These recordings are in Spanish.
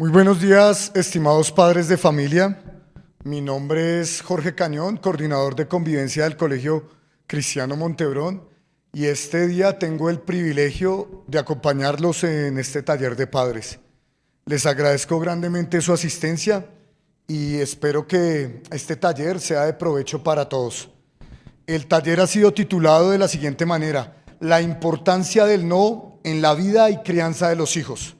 Muy buenos días, estimados padres de familia. Mi nombre es Jorge Cañón, coordinador de convivencia del Colegio Cristiano Montebrón, y este día tengo el privilegio de acompañarlos en este taller de padres. Les agradezco grandemente su asistencia y espero que este taller sea de provecho para todos. El taller ha sido titulado de la siguiente manera: La importancia del no en la vida y crianza de los hijos.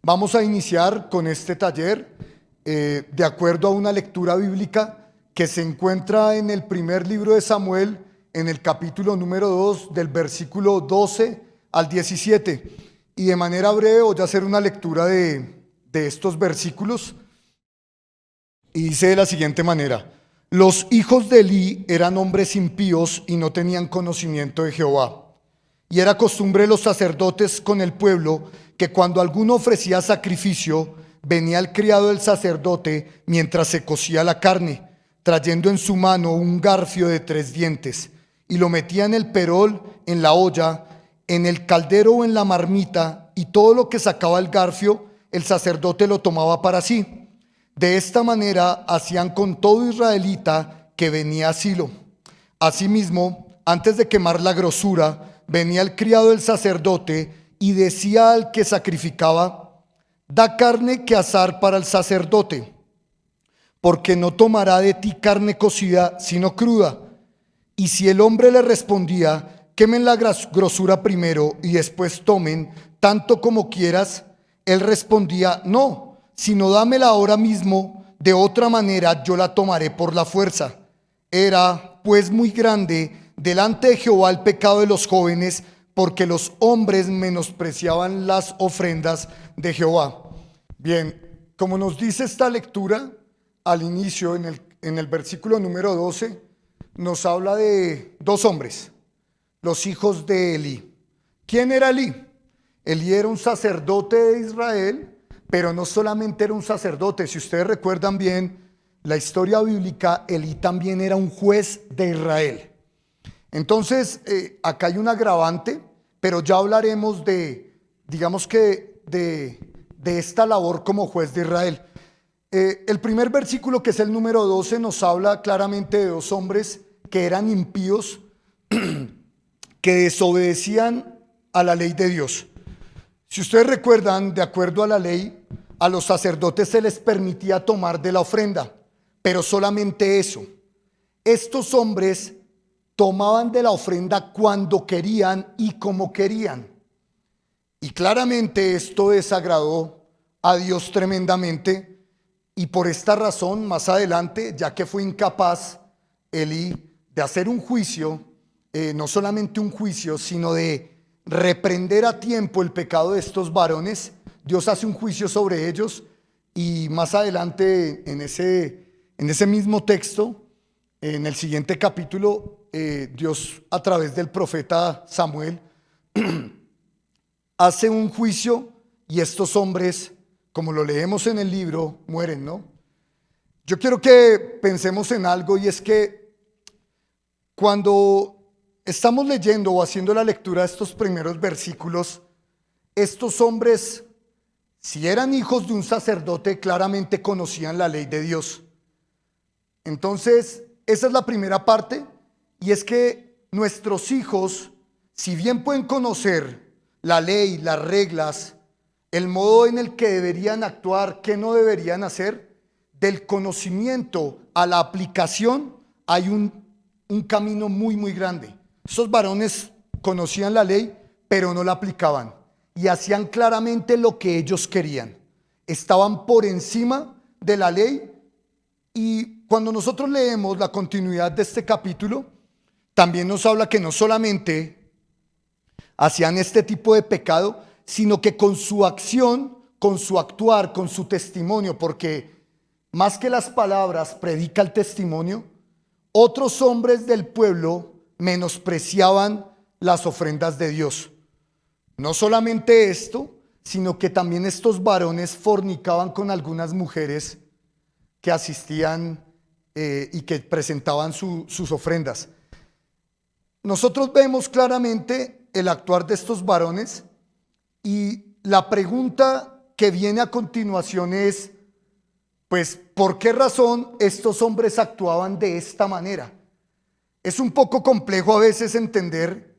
Vamos a iniciar con este taller de acuerdo a una lectura bíblica que se encuentra en el primer libro de Samuel, en el capítulo número 2, del versículo 12 al 17. Y de manera breve voy a hacer una lectura de estos versículos. Y dice de la siguiente manera: Los hijos de Elí eran hombres impíos y no tenían conocimiento de Jehová. Y era costumbre de los sacerdotes con el pueblo que cuando alguno ofrecía sacrificio, venía el criado del sacerdote mientras se cocía la carne, trayendo en su mano un garfio de 3 dientes, y lo metía en el perol, en la olla, en el caldero o en la marmita, y todo lo que sacaba el garfio, el sacerdote lo tomaba para sí. De esta manera hacían con todo israelita que venía a Silo. Asimismo, antes de quemar la grosura, venía el criado del sacerdote y decía al que sacrificaba: da carne que asar para el sacerdote, porque no tomará de ti carne cocida, sino cruda. Y si el hombre le respondía: quemen la grosura primero y después tomen tanto como quieras, él respondía: no, sino dámela ahora mismo, de otra manera yo la tomaré por la fuerza. Era pues muy grande delante de Jehová el pecado de los jóvenes, porque los hombres menospreciaban las ofrendas de Jehová. Bien, como nos dice esta lectura al inicio, en el versículo número 12, nos habla de 2 hombres, los hijos de Elí. ¿Quién era Elí? Elí era un sacerdote de Israel, pero no solamente era un sacerdote. Si ustedes recuerdan bien la historia bíblica, Elí también era un juez de Israel. Entonces, acá hay un agravante, pero ya hablaremos digamos que de esta labor como juez de Israel. El primer versículo, que es el número 12, nos habla claramente de 2 hombres que eran impíos, que desobedecían a la ley de Dios. Si ustedes recuerdan, de acuerdo a la ley, a los sacerdotes se les permitía tomar de la ofrenda, pero solamente eso. Estos hombres tomaban de la ofrenda cuando querían y como querían. Y claramente esto desagradó a Dios tremendamente, y por esta razón, más adelante, ya que fue incapaz Elí de hacer un juicio, no solamente un juicio, sino de reprender a tiempo el pecado de estos varones, Dios hace un juicio sobre ellos. Y más adelante en ese mismo texto, en el siguiente capítulo, Dios, a través del profeta Samuel, hace un juicio, y estos hombres, como lo leemos en el libro, mueren, ¿no? Yo quiero que pensemos en algo, y es que cuando estamos leyendo o haciendo la lectura de estos primeros versículos, estos hombres, si eran hijos de un sacerdote, claramente conocían la ley de Dios. Entonces, esa es la primera parte. Y es que nuestros hijos, si bien pueden conocer la ley, las reglas, el modo en el que deberían actuar, qué no deberían hacer, del conocimiento a la aplicación hay un camino muy, muy grande. Esos varones conocían la ley, pero no la aplicaban y hacían claramente lo que ellos querían. Estaban por encima de la ley. Y cuando nosotros leemos la continuidad de este capítulo, también nos habla que no solamente hacían este tipo de pecado, sino que con su acción, con su actuar, con su testimonio, porque más que las palabras predica el testimonio, otros hombres del pueblo menospreciaban las ofrendas de Dios. No solamente esto, sino que también estos varones fornicaban con algunas mujeres que asistían y que presentaban sus ofrendas. Nosotros vemos claramente el actuar de estos varones, y la pregunta que viene a continuación es, pues, ¿por qué razón estos hombres actuaban de esta manera? Es un poco complejo a veces entender,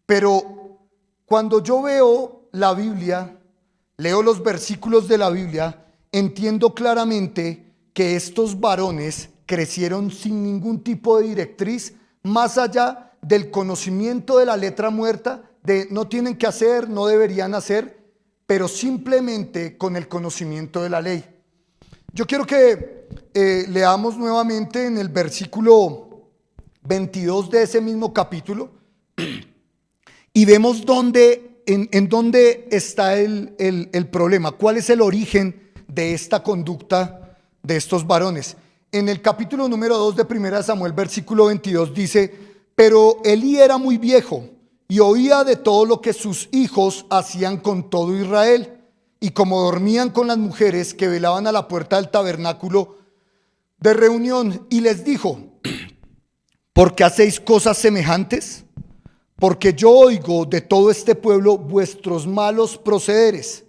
pero cuando yo veo la Biblia, leo los versículos de la Biblia, entiendo claramente que estos varones crecieron sin ningún tipo de directriz, más allá del conocimiento de la letra muerta, de no tienen que hacer, no deberían hacer, pero simplemente con el conocimiento de la ley. Yo quiero que leamos nuevamente en el versículo 22 de ese mismo capítulo y vemos en dónde está el problema, cuál es el origen de esta conducta de estos varones. En el capítulo número 2 de 1 Samuel, versículo 22 dice: pero Elí era muy viejo y oía de todo lo que sus hijos hacían con todo Israel, y como dormían con las mujeres que velaban a la puerta del tabernáculo de reunión, y les dijo: ¿por qué hacéis cosas semejantes? Porque yo oigo de todo este pueblo vuestros malos procederes.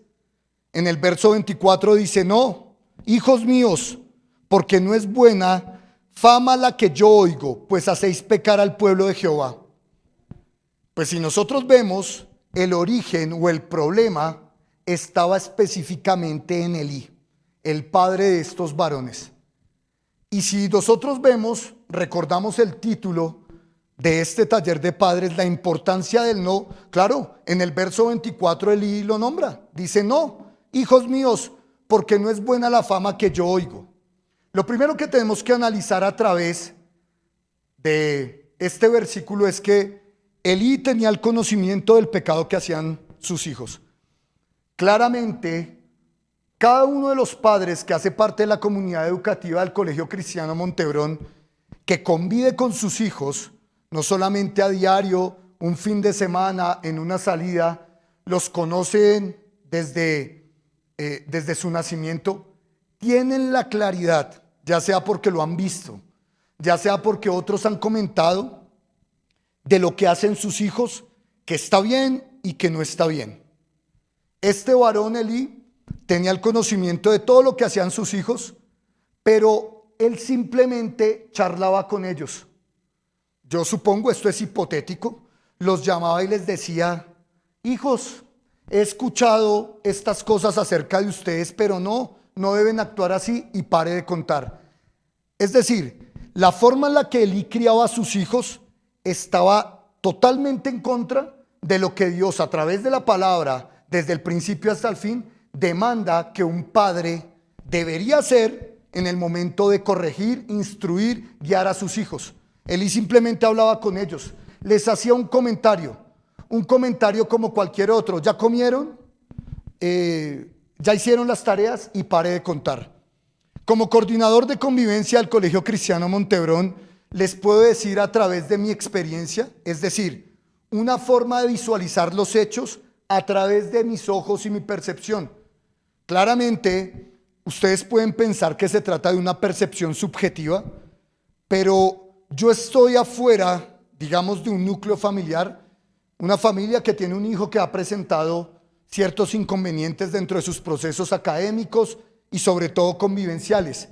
En el verso 24 dice: no, hijos míos, porque no es buena fama la que yo oigo, pues hacéis pecar al pueblo de Jehová. Pues si nosotros vemos, el origen o el problema estaba específicamente en Elí, el padre de estos varones. Y si nosotros vemos, recordamos el título de este taller de padres, la importancia del no. Claro, en el verso 24 Elí lo nombra, dice: no, hijos míos, porque no es buena la fama que yo oigo. Lo primero que tenemos que analizar a través de este versículo es que Elí tenía el conocimiento del pecado que hacían sus hijos. Claramente, cada uno de los padres que hace parte de la comunidad educativa del Colegio Cristiano Montebrón, que convive con sus hijos, no solamente a diario, un fin de semana, en una salida, los conocen desde su nacimiento, tienen la claridad, ya sea porque lo han visto, ya sea porque otros han comentado de lo que hacen sus hijos, que está bien y que no está bien. Este varón Elí tenía el conocimiento de todo lo que hacían sus hijos, pero él simplemente charlaba con ellos. Yo supongo, esto es hipotético, los llamaba y les decía: hijos, he escuchado estas cosas acerca de ustedes, pero no deben actuar así, y pare de contar. Es decir, la forma en la que Elí criaba a sus hijos estaba totalmente en contra de lo que Dios, a través de la palabra, desde el principio hasta el fin, demanda que un padre debería hacer en el momento de corregir, instruir, guiar a sus hijos. Elí simplemente hablaba con ellos, les hacía un comentario como cualquier otro: ¿ya comieron? ¿Ya hicieron las tareas? Y pare de contar. Como coordinador de convivencia del Colegio Cristiano Montebrón, les puedo decir a través de mi experiencia, es decir, una forma de visualizar los hechos a través de mis ojos y mi percepción. Claramente, ustedes pueden pensar que se trata de una percepción subjetiva, pero yo estoy afuera, digamos, de un núcleo familiar, una familia que tiene un hijo que ha presentado ciertos inconvenientes dentro de sus procesos académicos y sobre todo convivenciales.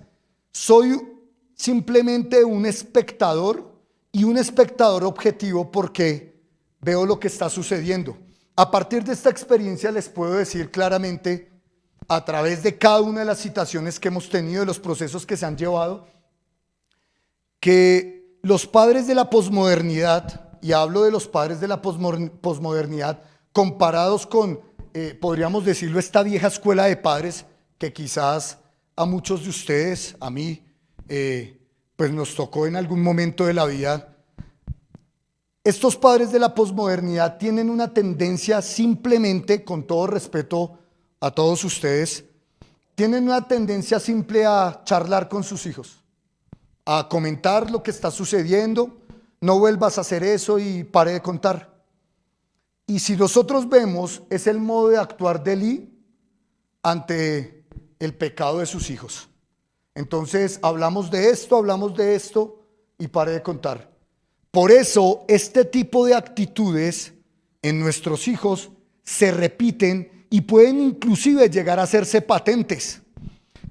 Soy simplemente un espectador, y un espectador objetivo, porque veo lo que está sucediendo. A partir de esta experiencia les puedo decir claramente, a través de cada una de las situaciones que hemos tenido, de los procesos que se han llevado, que los padres de la posmodernidad, y hablo de los padres de la posmodernidad comparados con, podríamos decirlo, esta vieja escuela de padres que quizás a muchos de ustedes, a mí, pues nos tocó en algún momento de la vida. Estos padres de la posmodernidad tienen una tendencia, simplemente, con todo respeto a todos ustedes, tienen una tendencia simple a charlar con sus hijos, a comentar lo que está sucediendo: no vuelvas a hacer eso y pare de contar. Y si nosotros vemos, es el modo de actuar de Elí ante el pecado de sus hijos. Entonces hablamos de esto y pare de contar. Por eso este tipo de actitudes en nuestros hijos se repiten y pueden inclusive llegar a hacerse patentes.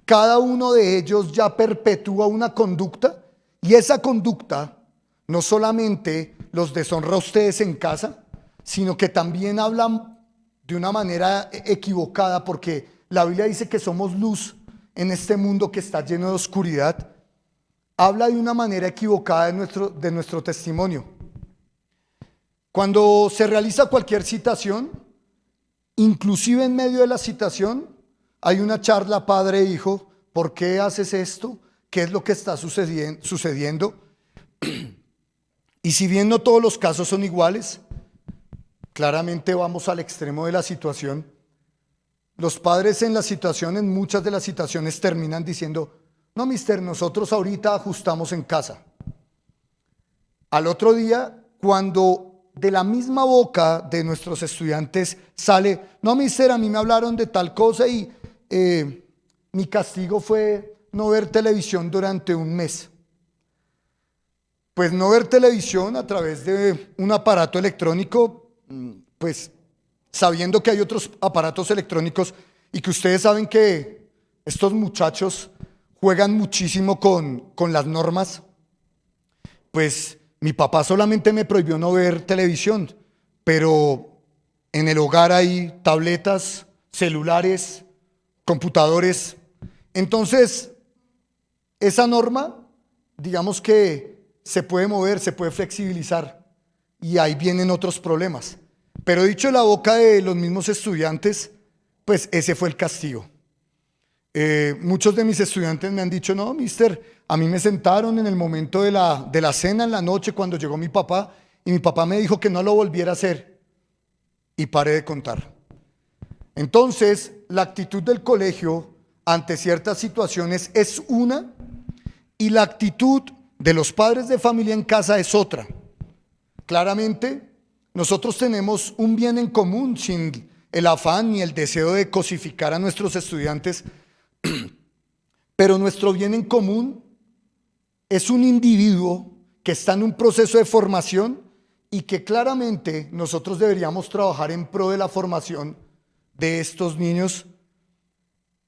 Cada uno de ellos ya perpetúa una conducta y esa conducta no solamente los deshonra a ustedes en casa, sino que también hablan de una manera equivocada, porque la Biblia dice que somos luz en este mundo que está lleno de oscuridad. Habla de una manera equivocada de nuestro testimonio. Cuando se realiza cualquier citación, inclusive en medio de la citación, hay una charla padre e hijo. ¿Por qué haces esto? ¿Qué es lo que está sucediendo? Y si bien no todos los casos son iguales, claramente vamos al extremo de la situación. Los padres en muchas de las situaciones terminan diciendo: no, mister, nosotros ahorita ajustamos en casa. Al otro día, cuando de la misma boca de nuestros estudiantes sale: no, mister, a mí me hablaron de tal cosa y mi castigo fue no ver televisión durante un mes. Pues no ver televisión a través de un aparato electrónico, pues sabiendo que hay otros aparatos electrónicos y que ustedes saben que estos muchachos juegan muchísimo con las normas, pues mi papá solamente me prohibió no ver televisión, pero en el hogar hay tabletas, celulares, computadores. Entonces, esa norma, digamos que se puede mover, se puede flexibilizar, y ahí vienen otros problemas. Pero dicho de la boca de los mismos estudiantes, pues ese fue el castigo. Muchos de mis estudiantes me han dicho: no, mister, a mí me sentaron en el momento de la cena en la noche cuando llegó mi papá, y mi papá me dijo que no lo volviera a hacer, y paré de contar. Entonces, la actitud del colegio ante ciertas situaciones es una, y la actitud de los padres de familia en casa es otra. Claramente, nosotros tenemos un bien en común, sin el afán ni el deseo de cosificar a nuestros estudiantes, pero nuestro bien en común es un individuo que está en un proceso de formación y que claramente nosotros deberíamos trabajar en pro de la formación de estos niños,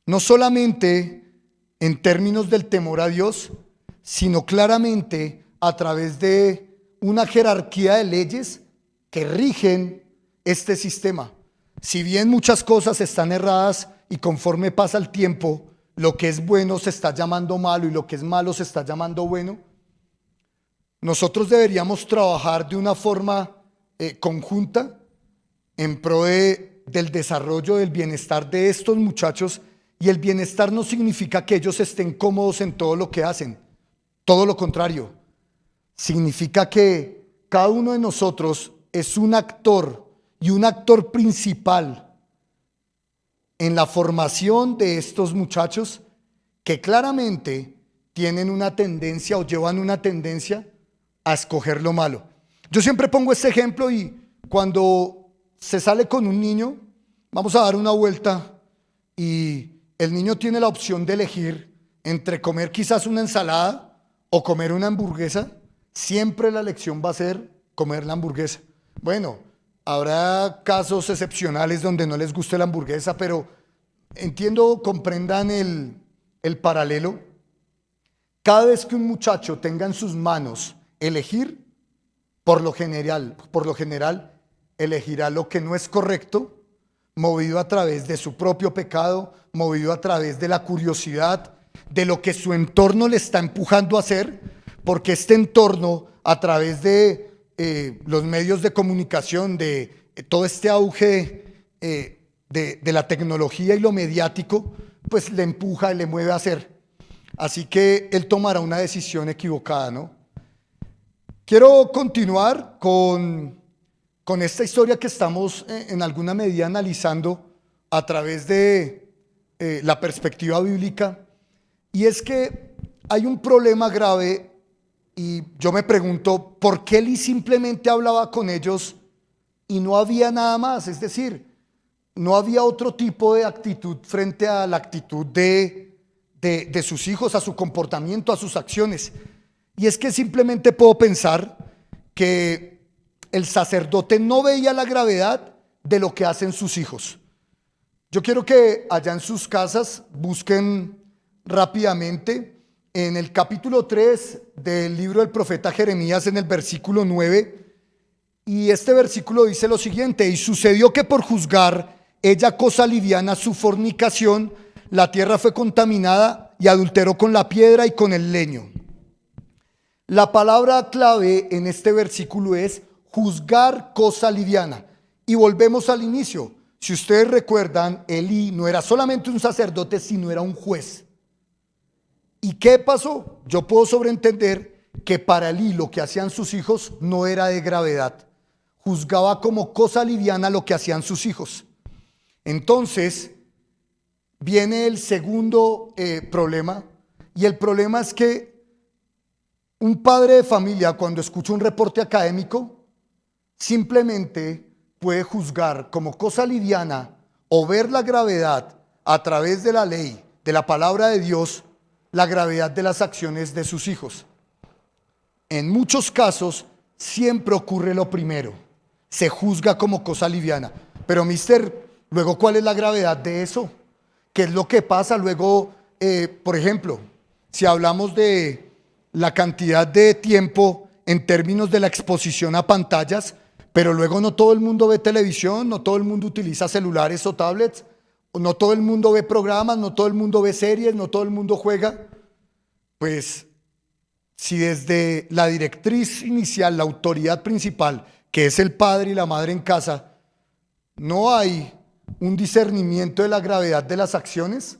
no solamente en términos del temor a Dios, sino claramente a través de una jerarquía de leyes que rigen este sistema. Si bien muchas cosas están erradas y conforme pasa el tiempo, lo que es bueno se está llamando malo y lo que es malo se está llamando bueno, nosotros deberíamos trabajar de una forma conjunta en pro del desarrollo del bienestar de estos muchachos. Y el bienestar no significa que ellos estén cómodos en todo lo que hacen, todo lo contrario, significa que cada uno de nosotros es un actor, y un actor principal en la formación de estos muchachos que claramente tienen una tendencia o llevan una tendencia a escoger lo malo. Yo siempre pongo este ejemplo, y cuando se sale con un niño, vamos a dar una vuelta y el niño tiene la opción de elegir entre comer quizás una ensalada o comer una hamburguesa, siempre la elección va a ser comer la hamburguesa. Bueno, habrá casos excepcionales donde no les guste la hamburguesa, pero entiendo, comprendan el paralelo. Cada vez que un muchacho tenga en sus manos elegir, por lo general, elegirá lo que no es correcto, movido a través de su propio pecado, movido a través de la curiosidad, de lo que su entorno le está empujando a hacer, porque este entorno, a través de los medios de comunicación, de todo este auge de la tecnología y lo mediático, pues le empuja y le mueve a hacer. Así que él tomará una decisión equivocada, ¿no? Quiero continuar con esta historia que estamos en alguna medida analizando a través de la perspectiva bíblica, y es que hay un problema grave, y yo me pregunto por qué él simplemente hablaba con ellos y no había nada más. Es decir, no había otro tipo de actitud frente a la actitud de sus hijos, a su comportamiento, a sus acciones. Y es que simplemente puedo pensar que el sacerdote no veía la gravedad de lo que hacen sus hijos. Yo quiero que allá en sus casas busquen rápidamente en el capítulo 3 del libro del profeta Jeremías, en el versículo 9, y este versículo dice lo siguiente: y sucedió que por juzgar ella cosa liviana su fornicación, la tierra fue contaminada y adulteró con la piedra y con el leño. La palabra clave en este versículo es juzgar cosa liviana. Y volvemos al inicio. Si ustedes recuerdan, Elí no era solamente un sacerdote, sino era un juez. ¿Y qué pasó? Yo puedo sobreentender que para Elí lo que hacían sus hijos no era de gravedad. Juzgaba como cosa liviana lo que hacían sus hijos. Entonces viene el segundo problema, y el problema es que un padre de familia, cuando escucha un reporte académico, simplemente puede juzgar como cosa liviana o ver la gravedad a través de la ley, de la palabra de Dios, la gravedad de las acciones de sus hijos. En muchos casos siempre ocurre lo primero, se juzga como cosa liviana. Pero luego, ¿cuál es la gravedad de eso? ¿Qué es lo que pasa luego? Por ejemplo, si hablamos de la cantidad de tiempo en términos de la exposición a pantallas, pero luego no todo el mundo ve televisión, no todo el mundo utiliza celulares o tablets, no todo el mundo ve programas, no todo el mundo ve series, no todo el mundo juega. Pues si desde la directriz inicial, la autoridad principal, que es el padre y la madre en casa, no hay un discernimiento de la gravedad de las acciones,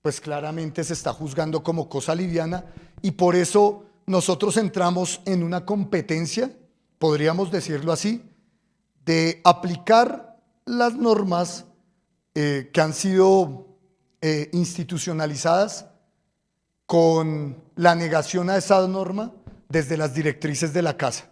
pues claramente se está juzgando como cosa liviana, y por eso nosotros entramos en una competencia, podríamos decirlo así, de aplicar las normas que han sido institucionalizadas con la negación a esa norma desde las directrices de la casa.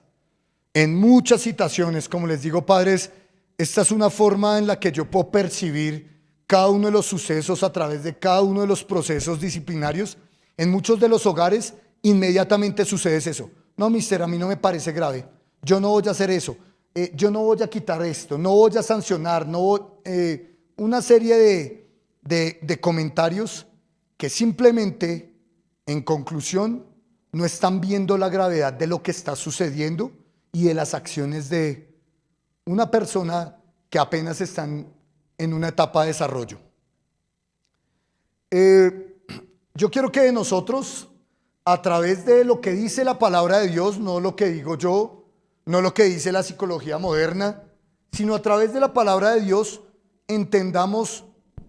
En muchas situaciones, como les digo, padres, esta es una forma en la que yo puedo percibir cada uno de los sucesos a través de cada uno de los procesos disciplinarios. En muchos de los hogares inmediatamente sucede eso. No, mister, a mí no me parece grave. Yo no voy a hacer eso. Yo no voy a quitar esto. No voy a sancionar. Una serie de comentarios que simplemente, en conclusión, no están viendo la gravedad de lo que está sucediendo y de las acciones de una persona que apenas están en una etapa de desarrollo. Yo quiero que nosotros, a través de lo que dice la palabra de Dios, no lo que digo yo, no lo que dice la psicología moderna, sino a través de la palabra de Dios, entendamos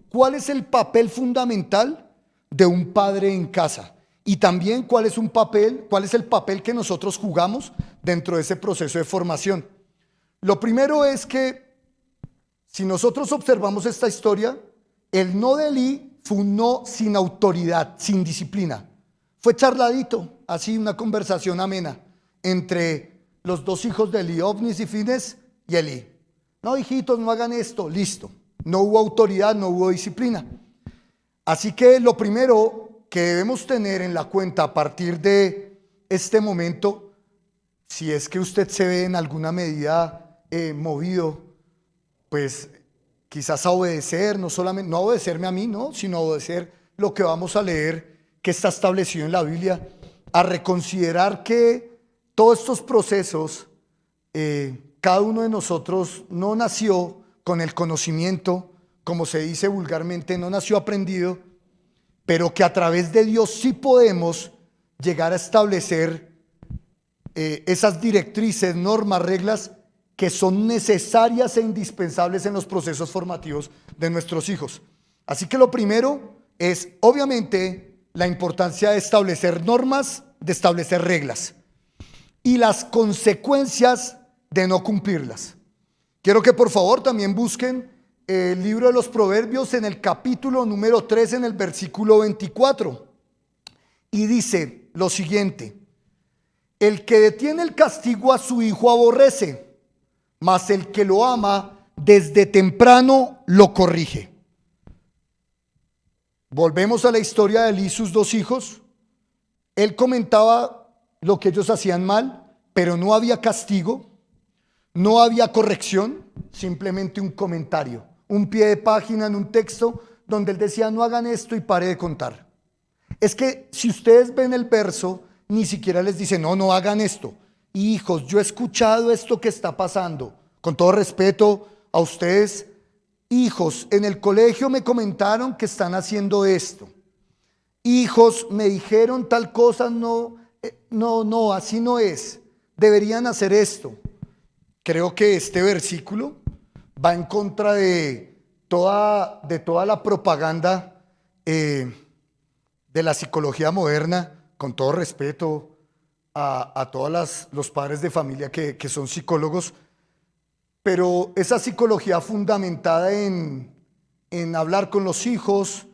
cuál es el papel fundamental de un padre en casa, y también cuál es el papel que nosotros jugamos dentro de ese proceso de formación. Lo primero es que, si nosotros observamos esta historia, el no de Elí fue un no sin autoridad, sin disciplina. Fue charladito, así una conversación amena entre los dos hijos de Elí, Ofnis y Fines, y Elí. No, hijitos, no hagan esto, listo. No hubo autoridad, no hubo disciplina. Así que lo primero que debemos tener en la cuenta a partir de este momento, si es que usted se ve en alguna medida movido, pues quizás a obedecer, no a obedecerme a mí, no, sino a obedecer lo que vamos a leer, que está establecido en la Biblia, a reconsiderar que todos estos procesos, cada uno de nosotros no nació con el conocimiento, como se dice vulgarmente, no nació aprendido, pero que a través de Dios sí podemos llegar a establecer esas directrices, normas, reglas que son necesarias e indispensables en los procesos formativos de nuestros hijos. Así que lo primero es, obviamente, la importancia de establecer normas, de establecer reglas y las consecuencias de no cumplirlas. Quiero que por favor también busquen el libro de los Proverbios en el capítulo número 3, en el versículo 24. Y dice lo siguiente: el que detiene el castigo a su hijo aborrece, mas el que lo ama desde temprano lo corrige. Volvemos a la historia de Elí y sus dos hijos. Él comentaba lo que ellos hacían mal, pero no había castigo, no había corrección, simplemente un comentario, un pie de página en un texto donde él decía: no hagan esto, y pare de contar. Es que si ustedes ven el verso, ni siquiera les dice: no, no hagan esto. Hijos, yo he escuchado esto que está pasando. Con todo respeto a ustedes, hijos, en el colegio me comentaron que están haciendo esto. Hijos, me dijeron tal cosa, no, no, así no es. Deberían hacer esto. Creo que este versículo va en contra de toda la propaganda de la psicología moderna, con todo respeto a todos los padres de familia que son psicólogos, pero esa psicología fundamentada en hablar con los hijos,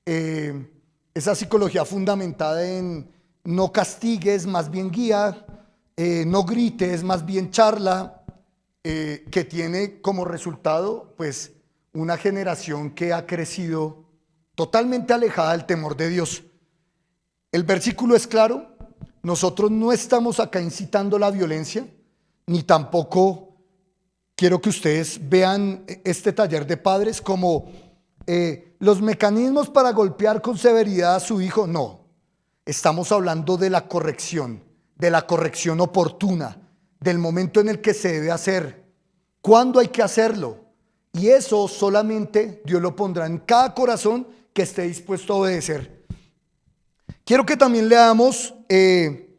esa psicología fundamentada en no castigues, más bien guía, no grites, más bien charla, que tiene como resultado pues una generación que ha crecido totalmente alejada del temor de Dios. El versículo es claro: nosotros no estamos acá incitando la violencia, ni tampoco quiero que ustedes vean este taller de padres como los mecanismos para golpear con severidad a su hijo. No, estamos hablando de la corrección oportuna, del momento en el que se debe hacer, cuándo hay que hacerlo. Y eso solamente Dios lo pondrá en cada corazón que esté dispuesto a obedecer. Quiero que también leamos en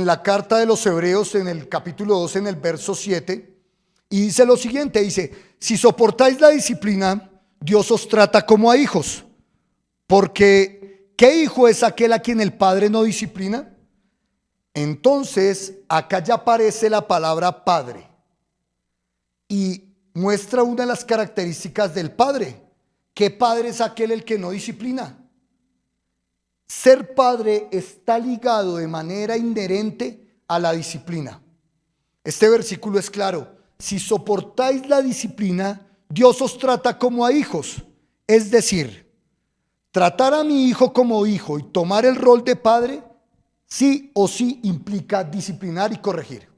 la carta de los Hebreos, en el capítulo 2, en el verso 7, y dice lo siguiente, dice: si soportáis la disciplina, Dios os trata como a hijos, porque ¿qué hijo es aquel a quien el padre no disciplina? Entonces, acá ya aparece la palabra padre y muestra una de las características del padre. ¿Qué padre es aquel el que no disciplina? Ser padre está ligado de manera inherente a la disciplina. Este versículo es claro: si soportáis la disciplina, Dios os trata como a hijos. Es decir, tratar a mi hijo como hijo y tomar el rol de padre, sí o sí implica disciplinar y corregir.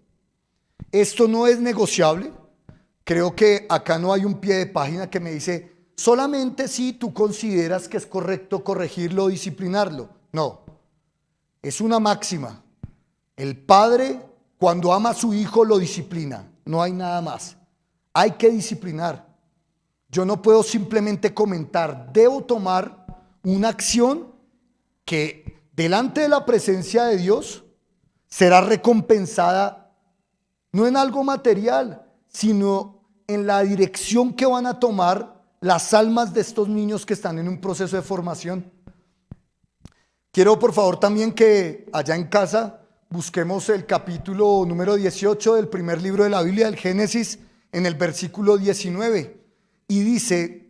Esto no es negociable. Creo que acá no hay un pie de página que me dice: solamente si tú consideras que es correcto corregirlo o disciplinarlo. No, es una máxima. El padre, cuando ama a su hijo, lo disciplina. No hay nada más. Hay que disciplinar. Yo no puedo simplemente comentar. Debo tomar una acción que delante de la presencia de Dios será recompensada, no en algo material, sino en la dirección que van a tomar las almas de estos niños que están en un proceso de formación. Quiero por favor también que allá en casa busquemos el capítulo número 18 del primer libro de la Biblia, del Génesis, en el versículo 19, y dice: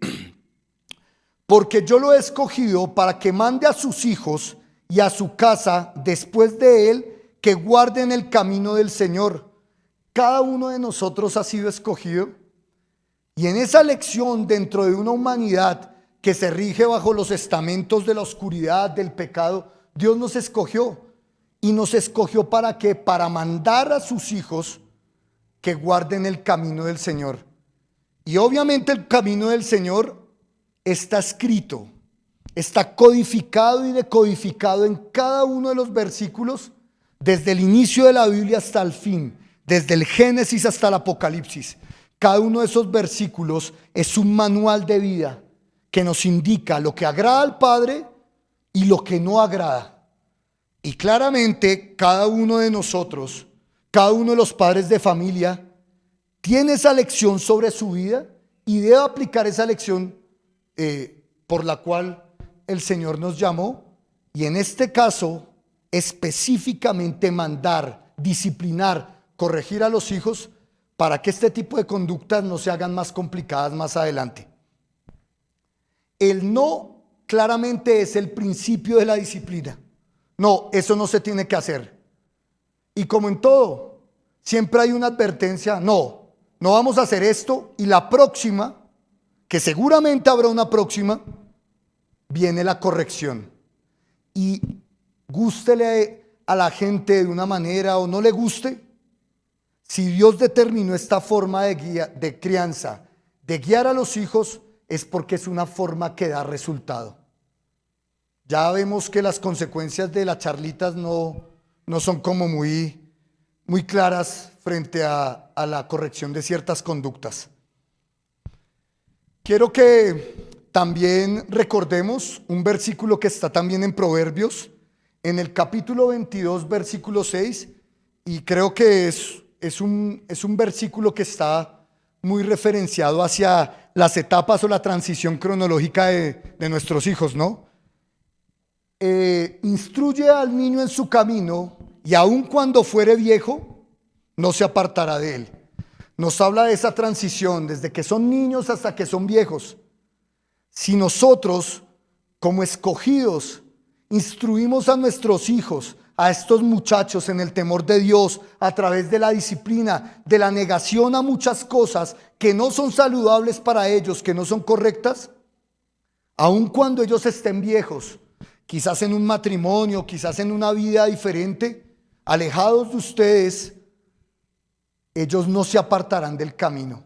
porque yo lo he escogido para que mande a sus hijos y a su casa después de él, que guarden el camino del Señor. Cada uno de nosotros ha sido escogido, y en esa elección, dentro de una humanidad que se rige bajo los estamentos de la oscuridad, del pecado, Dios nos escogió. Y nos escogió ¿para qué? Para mandar a sus hijos que guarden el camino del Señor. Y obviamente el camino del Señor está escrito, está codificado y decodificado en cada uno de los versículos, desde el inicio de la Biblia hasta el fin, desde el Génesis hasta el Apocalipsis. Cada uno de esos versículos es un manual de vida que nos indica lo que agrada al Padre y lo que no agrada. Y claramente cada uno de nosotros, cada uno de los padres de familia, tiene esa lección sobre su vida y debe aplicar esa lección por la cual el Señor nos llamó. Y en este caso, específicamente mandar, disciplinar, corregir a los hijos para que este tipo de conductas no se hagan más complicadas más adelante. El no claramente es el principio de la disciplina. No, eso no se tiene que hacer. Y como en todo, siempre hay una advertencia: no vamos a hacer esto, y la próxima, que seguramente habrá una próxima, viene la corrección. Y gústele a la gente de una manera o no le guste, si Dios determinó esta forma de crianza, de guiar a los hijos es porque es una forma que da resultado. Ya vemos que las consecuencias de las charlitas no son como muy claras frente a la corrección de ciertas conductas. Quiero que también recordemos un versículo que está también en Proverbios, en el capítulo 22, versículo 6, y creo que es un versículo que está muy referenciado hacia las etapas o la transición cronológica de nuestros hijos, ¿no? Instruye al niño en su camino y aun cuando fuere viejo, no se apartará de él. Nos habla de esa transición desde que son niños hasta que son viejos. Si nosotros, como escogidos, instruimos a nuestros hijos, a estos muchachos en el temor de Dios, a través de la disciplina, de la negación a muchas cosas que no son saludables para ellos, que no son correctas, aun cuando ellos estén viejos, quizás en un matrimonio, quizás en una vida diferente, alejados de ustedes, ellos no se apartarán del camino.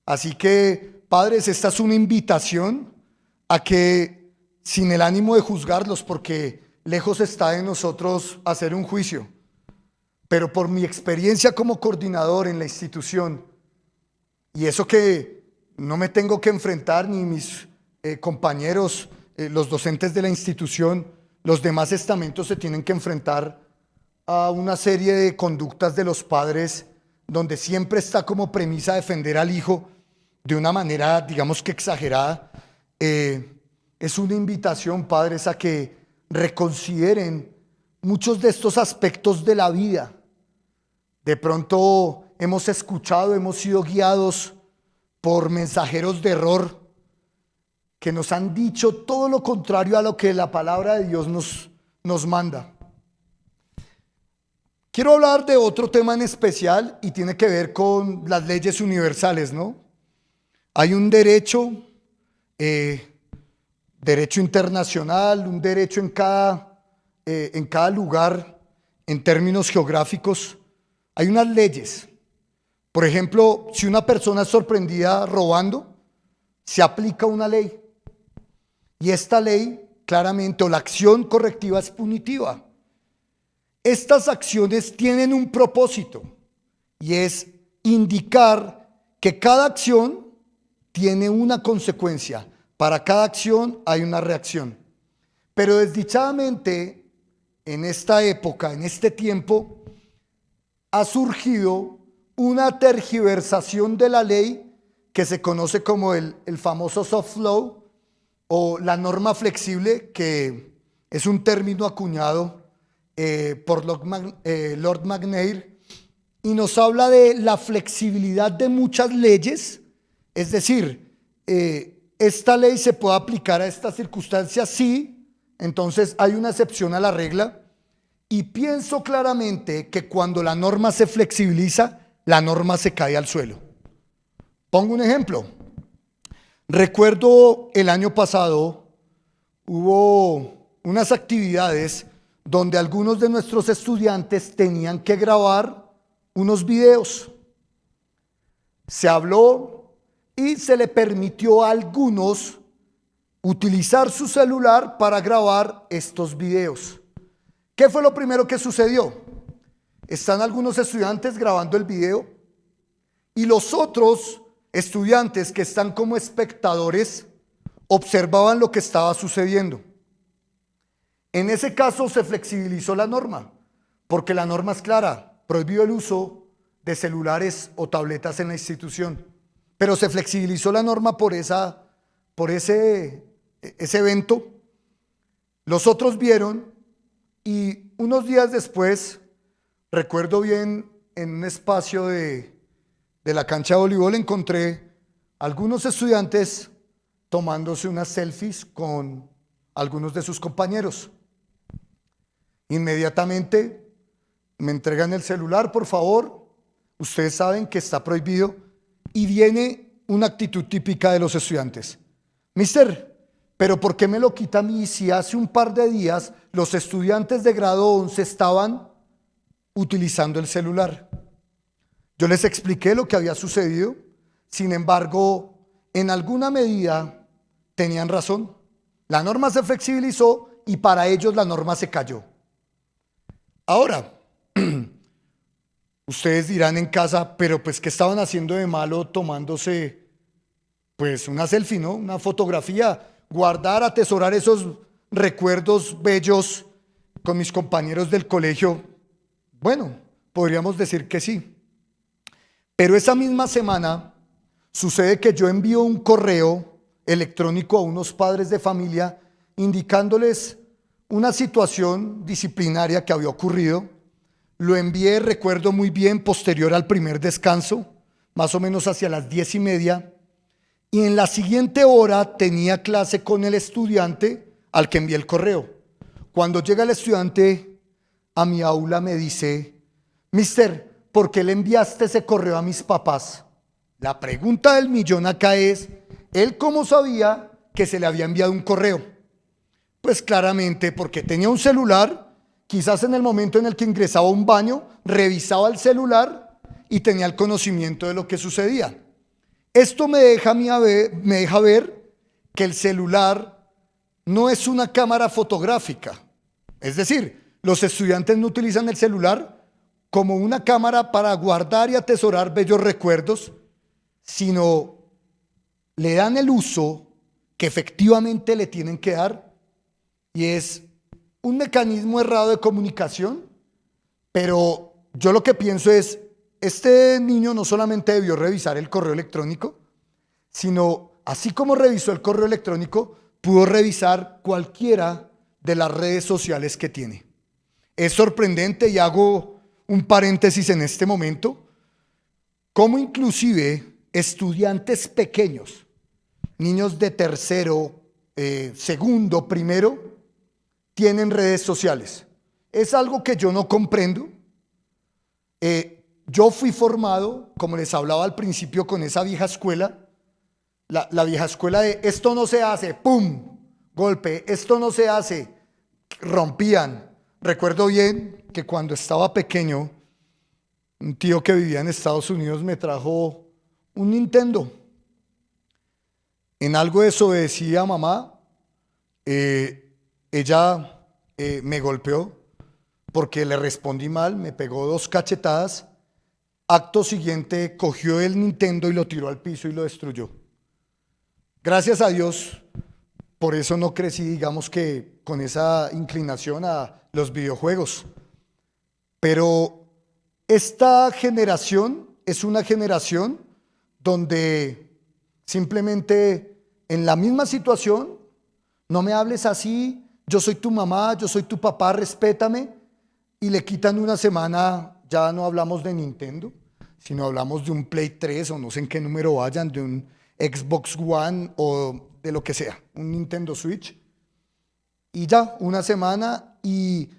Así que, padres, esta es una invitación a que, sin el ánimo de juzgarlos, porque lejos está de nosotros hacer un juicio, pero por mi experiencia como coordinador en la institución, y eso que no me tengo que enfrentar ni mis compañeros, los docentes de la institución, los demás estamentos se tienen que enfrentar a una serie de conductas de los padres donde siempre está como premisa defender al hijo de una manera, digamos que exagerada. Es una invitación, padres, a que reconsideren muchos de estos aspectos de la vida. De pronto hemos escuchado, hemos sido guiados por mensajeros de error que nos han dicho todo lo contrario a lo que la palabra de Dios nos manda. Quiero hablar de otro tema en especial y tiene que ver con las leyes universales, ¿no? Hay un derecho internacional, un derecho en cada lugar, en términos geográficos. Hay unas leyes. Por ejemplo, si una persona es sorprendida robando, se aplica una ley. Y esta ley, claramente, o la acción correctiva es punitiva. Estas acciones tienen un propósito y es indicar que cada acción tiene una consecuencia. Para cada acción hay una reacción. Pero desdichadamente, en esta época, en este tiempo, ha surgido una tergiversación de la ley que se conoce como el famoso soft law o la norma flexible, que es un término acuñado por Lord McNair, y nos habla de la flexibilidad de muchas leyes. Es decir, esta ley se puede aplicar a estas circunstancias, sí, entonces hay una excepción a la regla, y pienso claramente que cuando la norma se flexibiliza, la norma se cae al suelo. Pongo un ejemplo. Recuerdo el año pasado hubo unas actividades donde algunos de nuestros estudiantes tenían que grabar unos videos. Se habló y se le permitió a algunos utilizar su celular para grabar estos videos. ¿Qué fue lo primero que sucedió? Están algunos estudiantes grabando el video y los otros estudiantes que están como espectadores observaban lo que estaba sucediendo. En ese caso se flexibilizó la norma, porque la norma es clara, prohibió el uso de celulares o tabletas en la institución, pero se flexibilizó la norma por ese evento. Los otros vieron y unos días después, recuerdo bien, en un espacio de la cancha de voleibol encontré algunos estudiantes tomándose unas selfies con algunos de sus compañeros. Inmediatamente me entregan el celular, por favor. Ustedes saben que está prohibido. Y viene una actitud típica de los estudiantes. Mister, ¿pero por qué me lo quita a mí si hace un par de días los estudiantes de grado 11 estaban utilizando el celular? Yo les expliqué lo que había sucedido. Sin embargo, en alguna medida tenían razón. La norma se flexibilizó y para ellos la norma se cayó. Ahora, ustedes dirán en casa, pero pues ¿qué estaban haciendo de malo tomándose pues una selfie, ¿no? Una fotografía, guardar, atesorar esos recuerdos bellos con mis compañeros del colegio? Bueno, podríamos decir que sí. Pero esa misma semana sucede que yo envío un correo electrónico a unos padres de familia indicándoles una situación disciplinaria que había ocurrido. Lo envié, recuerdo muy bien, posterior al primer descanso, más o menos hacia las 10:30, y en la siguiente hora tenía clase con el estudiante al que envié el correo. Cuando llega el estudiante a mi aula me dice: Mister, ¿por qué le enviaste ese correo a mis papás? La pregunta del millón acá es, ¿él cómo sabía que se le había enviado un correo? Pues claramente porque tenía un celular, quizás en el momento en el que ingresaba a un baño, revisaba el celular y tenía el conocimiento de lo que sucedía. Esto me deja ver que el celular no es una cámara fotográfica. Es decir, los estudiantes no utilizan el celular como una cámara para guardar y atesorar bellos recuerdos, sino le dan el uso que efectivamente le tienen que dar, y es un mecanismo errado de comunicación. Pero yo lo que pienso es, este niño no solamente debió revisar el correo electrónico, sino así como revisó el correo electrónico, pudo revisar cualquiera de las redes sociales que tiene. Es sorprendente, y hago un paréntesis en este momento, cómo inclusive estudiantes pequeños, niños de tercero, segundo, primero, tienen redes sociales. Es algo que yo no comprendo. Yo fui formado, como les hablaba al principio, con esa vieja escuela, la vieja escuela de esto no se hace, ¡pum!, golpe, esto no se hace, rompían. Recuerdo bien que cuando estaba pequeño, un tío que vivía en Estados Unidos me trajo un Nintendo. En algo desobedecí a mamá. Ella me golpeó porque le respondí mal, me pegó 2 cachetadas. Acto siguiente cogió el Nintendo y lo tiró al piso y lo destruyó. Gracias a Dios, por eso no crecí, digamos que con esa inclinación a los videojuegos. Pero esta generación es una generación donde simplemente en la misma situación, no me hables así, yo soy tu mamá, yo soy tu papá, respétame, y le quitan una semana. Ya no hablamos de Nintendo, sino hablamos de un Play 3 o no sé en qué número vayan, de un Xbox One o de lo que sea, un Nintendo Switch. Y ya, una semana, y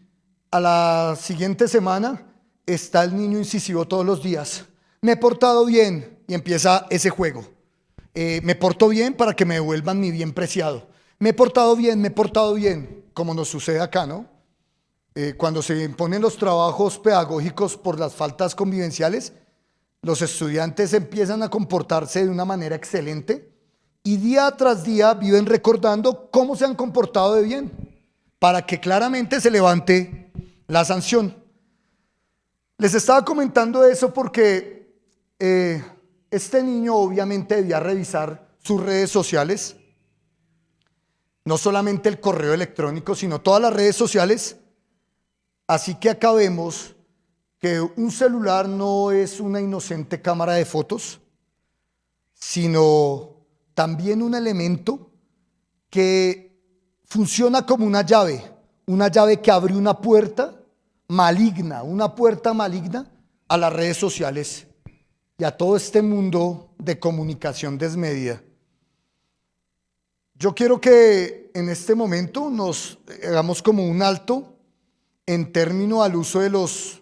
a la siguiente semana está el niño incisivo todos los días. Me he portado bien, y empieza ese juego. Me porto bien para que me devuelvan mi bien preciado. Me he portado bien, como nos sucede acá, ¿no? Cuando se imponen los trabajos pedagógicos por las faltas convivenciales, los estudiantes empiezan a comportarse de una manera excelente y día tras día viven recordando cómo se han comportado de bien, para que claramente se levante la sanción. Les estaba comentando eso porque este niño obviamente debía revisar sus redes sociales, no solamente el correo electrónico, sino todas las redes sociales. Así que acá vemos que un celular no es una inocente cámara de fotos, sino también un elemento que funciona como una llave que abre una puerta maligna a las redes sociales y a todo este mundo de comunicación desmedida. Yo quiero que en este momento nos hagamos como un alto en términos al uso de los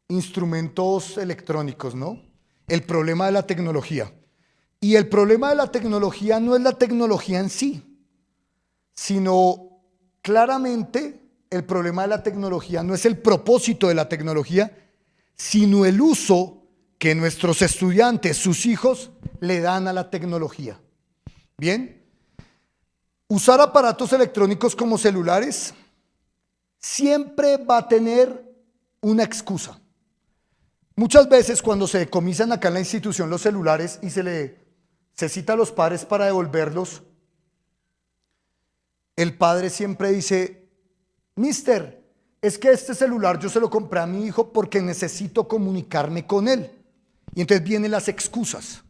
instrumentos electrónicos, ¿no? El problema de la tecnología. Y el problema de la tecnología no es la tecnología en sí, sino claramente el problema de la tecnología no es el propósito de la tecnología, sino el uso que nuestros estudiantes, sus hijos, le dan a la tecnología. Bien, usar aparatos electrónicos como celulares siempre va a tener una excusa. Muchas veces cuando se decomisan acá en la institución los celulares y se cita a los padres para devolverlos, el padre siempre dice: Mister, es que este celular yo se lo compré a mi hijo porque necesito comunicarme con él. Y entonces vienen las excusas.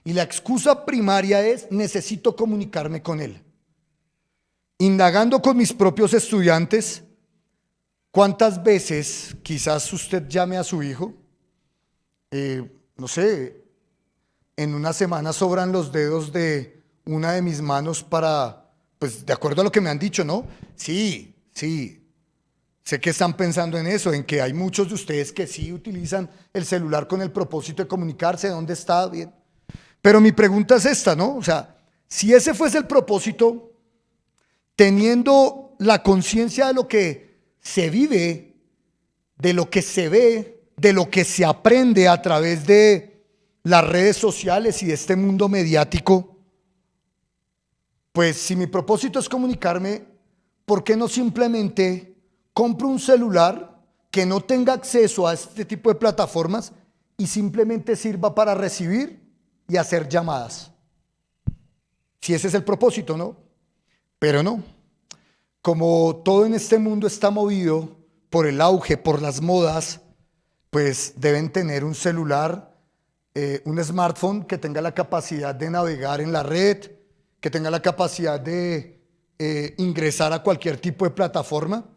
Y la excusa primaria es: necesito comunicarme con él. Indagando con mis propios estudiantes, ¿cuántas veces quizás usted llame a su hijo? No sé, en una semana sobran los dedos de una de mis manos para, pues de acuerdo a lo que me han dicho, ¿no? Sí, sé que están pensando en eso, en que hay muchos de ustedes que sí utilizan el celular con el propósito de comunicarse. ¿Dónde está? Bien. Pero mi pregunta es esta, ¿no? O sea, si ese fuese el propósito, teniendo la conciencia de lo que se vive, de lo que se ve, de lo que se aprende a través de las redes sociales y de este mundo mediático, pues si mi propósito es comunicarme, ¿por qué no simplemente compro un celular que no tenga acceso a este tipo de plataformas y simplemente sirva para recibir y hacer llamadas? Si ese es el propósito, ¿no? Pero no. Como todo en este mundo está movido por el auge, por las modas, pues deben tener un celular, un smartphone que tenga la capacidad de navegar en la red, que tenga la capacidad de ingresar a cualquier tipo de plataforma.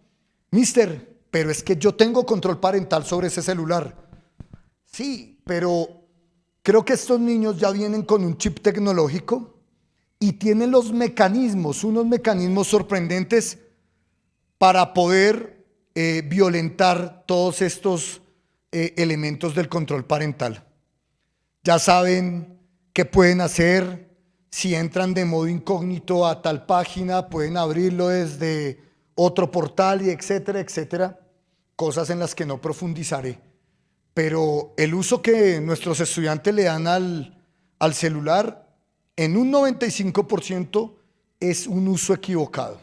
Mister, pero es que yo tengo control parental sobre ese celular. Sí, pero creo que estos niños ya vienen con un chip tecnológico y tienen los mecanismos, unos mecanismos sorprendentes para poder violentar todos estos elementos del control parental. Ya saben qué pueden hacer. Si entran de modo incógnito a tal página, pueden abrirlo desde otro portal y etcétera, etcétera. Cosas en las que no profundizaré. Pero el uso que nuestros estudiantes le dan al celular, en un 95% es un uso equivocado.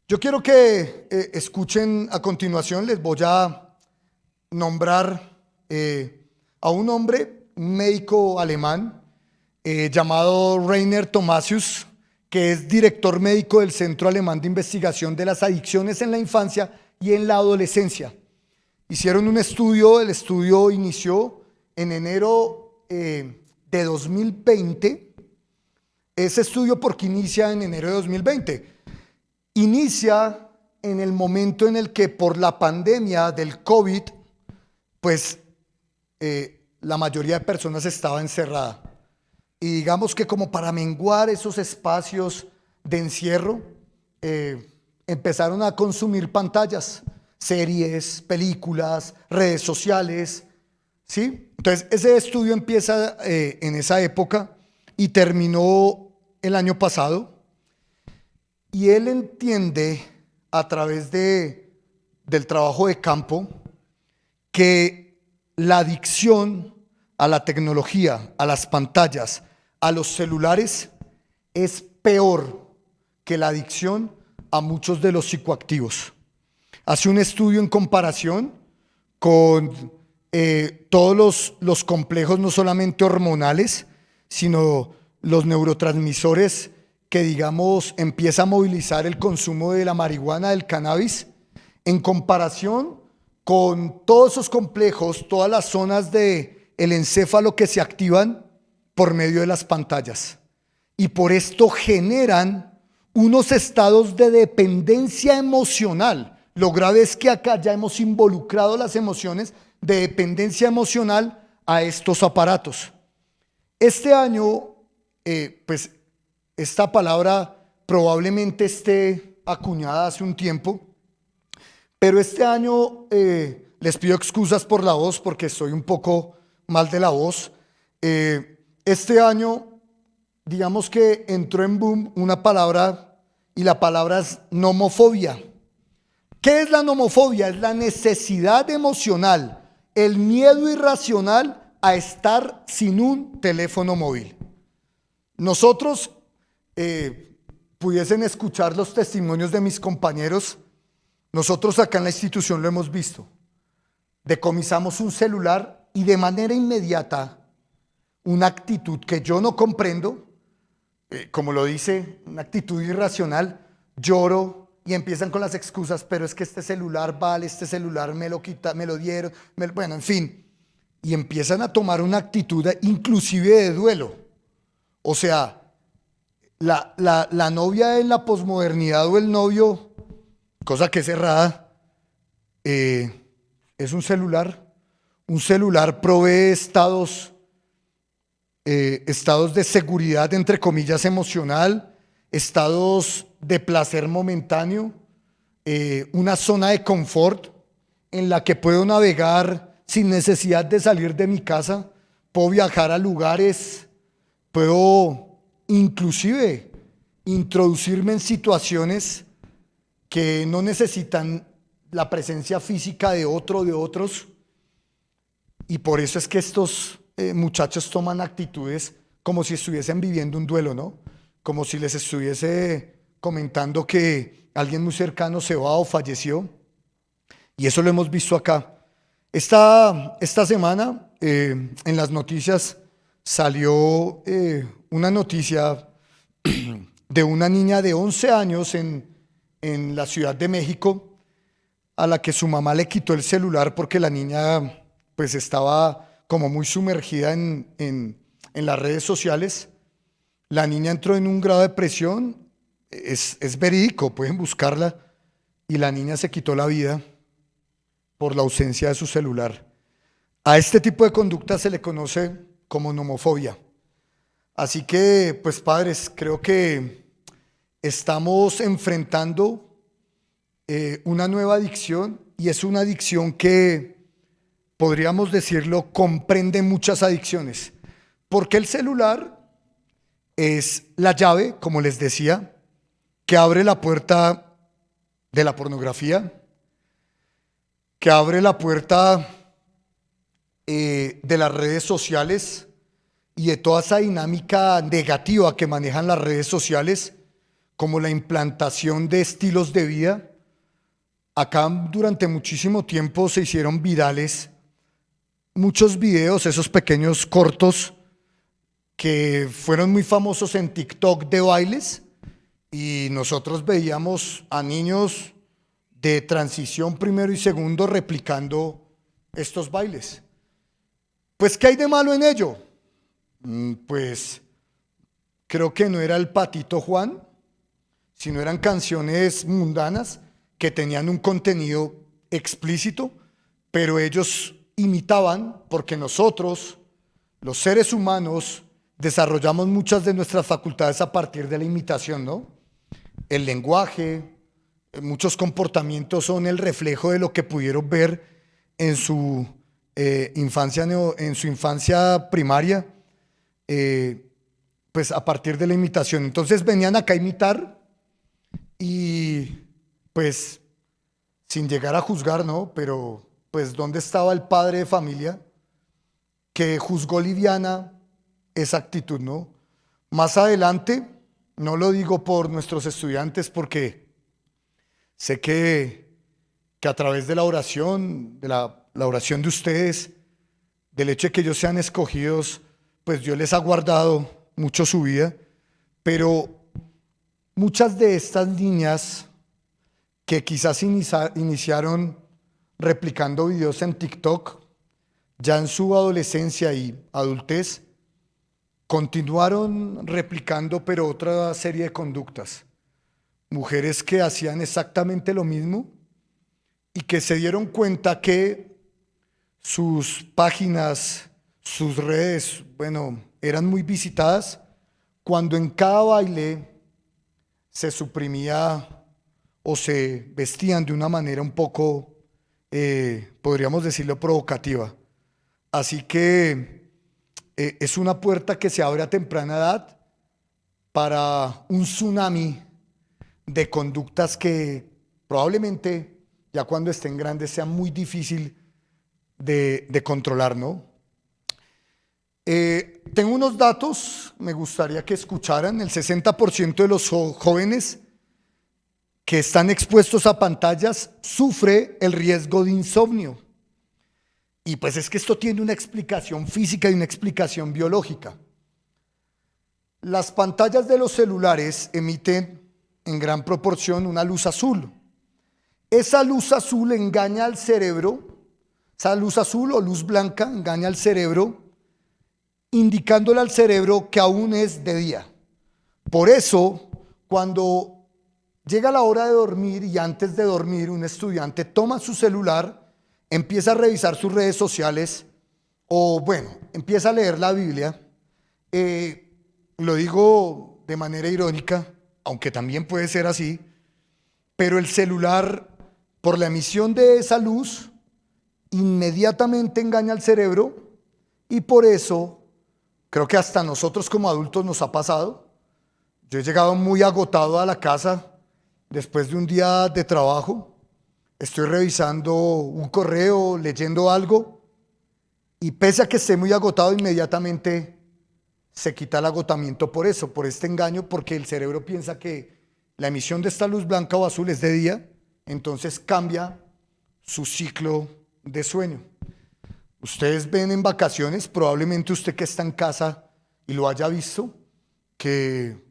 Yo quiero que escuchen a continuación. Les voy a nombrar a un hombre, un médico alemán llamado Rainer Thomasius, que es director médico del Centro Alemán de Investigación de las Adicciones en la Infancia y en la Adolescencia. Hicieron un estudio, el estudio inició en enero de 2020. Ese estudio, porque inicia en enero de 2020, inicia en el momento en el que por la pandemia del COVID, pues la mayoría de personas estaba encerrada. Y digamos que como para menguar esos espacios de encierro, empezaron a consumir pantallas, series, películas, redes sociales, ¿sí? Entonces ese estudio empieza en esa época y terminó el año pasado. Y él entiende a través del trabajo de campo que la adicción a la tecnología, a las pantallas, a los celulares es peor que la adicción a muchos de los psicoactivos. Hace un estudio en comparación con todos los complejos, no solamente hormonales, sino los neurotransmisores que, digamos, empieza a movilizar el consumo de la marihuana, del cannabis, en comparación con todos esos complejos, todas las zonas del encéfalo que se activan por medio de las pantallas. Y por esto generan unos estados de dependencia emocional. Lo grave es que acá ya hemos involucrado las emociones de dependencia emocional a estos aparatos. Este año, pues esta palabra probablemente esté acuñada hace un tiempo, pero este año les pido excusas por la voz porque estoy un poco mal de la voz. Este año, digamos que entró en boom una palabra y la palabra es nomofobia. ¿Qué es la nomofobia? Es la necesidad emocional, el miedo irracional a estar sin un teléfono móvil. Nosotros pudiesen escuchar los testimonios de mis compañeros. Nosotros acá en la institución lo hemos visto. Decomisamos un celular y de manera inmediata una actitud que yo no comprendo, como lo dice, una actitud irracional, lloro y empiezan con las excusas, pero es que este celular vale, este celular me lo me lo dieron, bueno, en fin, y empiezan a tomar una actitud inclusive de duelo. O sea, la novia en la posmodernidad o el novio, cosa que es errada, es un celular. Un celular provee estados de seguridad, entre comillas, emocional, estados de placer momentáneo, una zona de confort en la que puedo navegar sin necesidad de salir de mi casa, puedo viajar a lugares, puedo inclusive introducirme en situaciones que no necesitan la presencia física de otros, y por eso es que estos muchachos toman actitudes como si estuviesen viviendo un duelo, ¿no? Como si les estuviese comentando que alguien muy cercano se va o falleció, y eso lo hemos visto acá. Esta semana en las noticias salió una noticia de una niña de 11 años en la Ciudad de México, a la que su mamá le quitó el celular porque la niña pues estaba como muy sumergida en las redes sociales. La niña entró en un grado de depresión, es verídico, pueden buscarla, y la niña se quitó la vida por la ausencia de su celular. A este tipo de conducta se le conoce como nomofobia. Así que, pues padres, creo que estamos enfrentando una nueva adicción, y es una adicción que, podríamos decirlo, comprende muchas adicciones. Porque el celular es la llave, como les decía, que abre la puerta de la pornografía, que abre la puerta de las redes sociales y de toda esa dinámica negativa que manejan las redes sociales, como la implantación de estilos de vida. Acá durante muchísimo tiempo se hicieron virales muchos videos, esos pequeños cortos que fueron muy famosos en TikTok de bailes, y nosotros veíamos a niños de transición primero y segundo replicando estos bailes. Pues, ¿qué hay de malo en ello? Pues creo que no era el Patito Juan, sino eran canciones mundanas que tenían un contenido explícito, pero ellos imitaban, porque nosotros, los seres humanos, desarrollamos muchas de nuestras facultades a partir de la imitación, ¿no? El lenguaje, muchos comportamientos son el reflejo de lo que pudieron ver en su infancia primaria, pues a partir de la imitación. Entonces venían acá a imitar, y pues sin llegar a juzgar, ¿no? Pero pues ¿dónde estaba el padre de familia que juzgó liviana esa actitud, ¿no? Más adelante, no lo digo por nuestros estudiantes, porque sé que a través de la oración, de la oración de ustedes, del hecho de que ellos sean escogidos, pues Dios les ha guardado mucho su vida, pero muchas de estas niñas que quizás iniciaron replicando videos en TikTok, ya en su adolescencia y adultez, continuaron replicando, pero otra serie de conductas. Mujeres que hacían exactamente lo mismo y que se dieron cuenta que sus páginas, sus redes, bueno, eran muy visitadas, cuando en cada baile se suprimía o se vestían de una manera un poco, podríamos decirlo, provocativa. Así que es una puerta que se abre a temprana edad para un tsunami de conductas que probablemente ya cuando estén grandes sea muy difícil de controlar, ¿no? Tengo unos datos, me gustaría que escucharan. El 60% de los jóvenes que están expuestos a pantallas sufre el riesgo de insomnio. Y pues es que esto tiene una explicación física y una explicación biológica. Las pantallas de los celulares emiten en gran proporción una luz azul. Esa luz azul engaña al cerebro, esa luz azul o luz blanca engaña al cerebro, indicándole al cerebro que aún es de día. Por eso, cuando llega la hora de dormir y antes de dormir un estudiante toma su celular, empieza a revisar sus redes sociales o bueno, empieza a leer la Biblia, lo digo de manera irónica, aunque también puede ser así, pero el celular, por la emisión de esa luz, inmediatamente engaña al cerebro y por eso, creo que hasta nosotros como adultos nos ha pasado. Yo he llegado muy agotado a la casa después de un día de trabajo, estoy revisando un correo, leyendo algo y pese a que esté muy agotado, inmediatamente se quita el agotamiento por eso, por este engaño, porque el cerebro piensa que la emisión de esta luz blanca o azul es de día, entonces cambia su ciclo de sueño. Ustedes ven en vacaciones, probablemente usted que está en casa y lo haya visto, que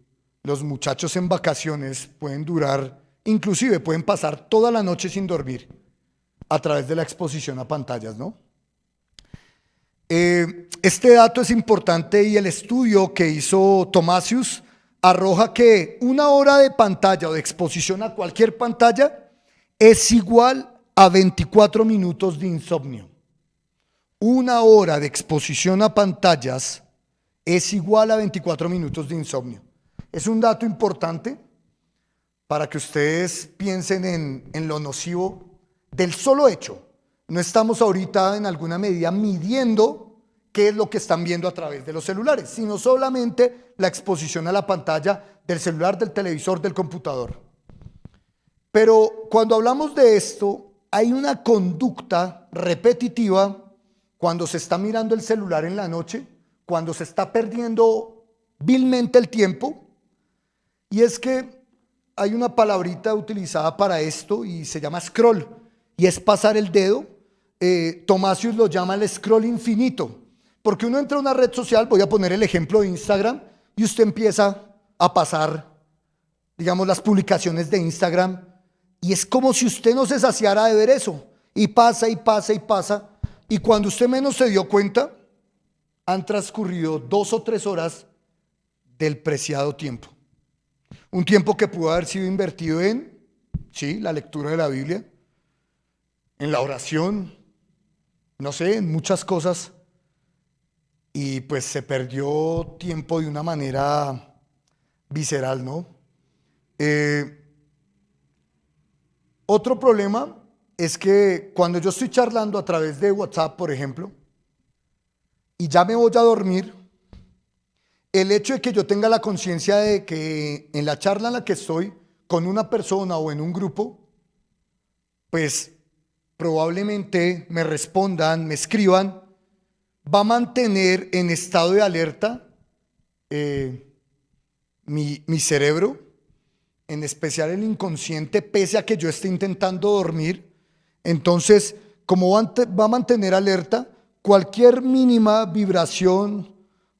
los muchachos en vacaciones pueden durar, inclusive pueden pasar toda la noche sin dormir a través de la exposición a pantallas, ¿no? Este dato es importante y el estudio que hizo Tomasius arroja que 1 hora de pantalla o de exposición a cualquier pantalla es igual a 24 minutos de insomnio. 1 hora de exposición a pantallas es igual a 24 minutos de insomnio. Es un dato importante para que ustedes piensen en lo nocivo del solo hecho. No estamos ahorita en alguna medida midiendo qué es lo que están viendo a través de los celulares, sino solamente la exposición a la pantalla del celular, del televisor, del computador. Pero cuando hablamos de esto, hay una conducta repetitiva cuando se está mirando el celular en la noche, cuando se está perdiendo vilmente el tiempo, y es que hay una palabrita utilizada para esto y se llama scroll, y es pasar el dedo. Tomasius lo llama el scroll infinito, porque uno entra a una red social, voy a poner el ejemplo de Instagram, y usted empieza a pasar, digamos, las publicaciones de Instagram, y es como si usted no se saciara de ver eso, y pasa y pasa y pasa, y cuando usted menos se dio cuenta, han transcurrido 2 o 3 horas del preciado tiempo. Un tiempo que pudo haber sido invertido en, sí, la lectura de la Biblia, en la oración, no sé, en muchas cosas, y pues se perdió tiempo de una manera visceral, ¿no? Otro problema es que cuando yo estoy charlando a través de WhatsApp, por ejemplo, y ya me voy a dormir, el hecho de que yo tenga la conciencia de que en la charla en la que estoy con una persona o en un grupo, pues probablemente me respondan, me escriban, va a mantener en estado de alerta mi cerebro, en especial el inconsciente, pese a que yo esté intentando dormir. Entonces, como va a mantener alerta, cualquier mínima vibración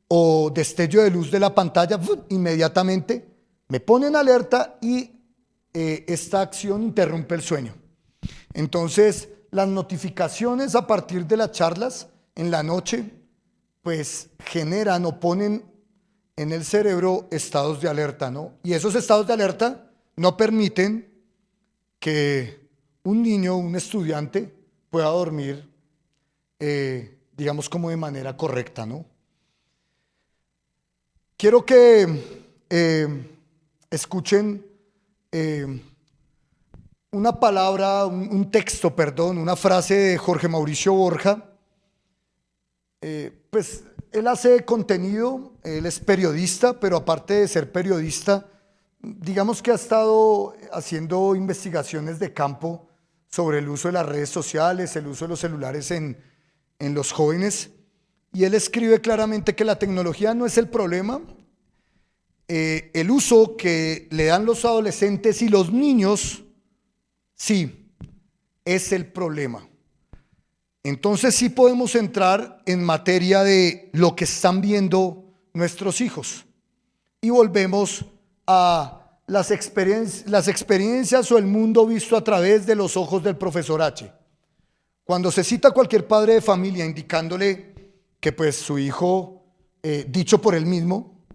o destello de luz de la pantalla, inmediatamente me pone en alerta y esta acción interrumpe el sueño. Entonces, las notificaciones a partir de las charlas en la noche, pues generan o ponen en el cerebro estados de alerta, ¿no? Y esos estados de alerta no permiten que un niño, un estudiante, pueda dormir, digamos, como de manera correcta, ¿no? Quiero que escuchen una palabra, un texto, perdón, una frase de Jorge Mauricio Borja. Pues él hace contenido, él es periodista, pero aparte de ser periodista, digamos que ha estado haciendo investigaciones de campo sobre el uso de las redes sociales, el uso de los celulares en los jóvenes, y él escribe claramente que la tecnología no es el problema, el uso que le dan los adolescentes y los niños, sí, es el problema. Entonces sí podemos entrar en materia de lo que están viendo nuestros hijos. Y volvemos a las experiencias o el mundo visto a través de los ojos del profesor H. Cuando se cita a cualquier padre de familia indicándole que pues su hijo, dicho por él mismo,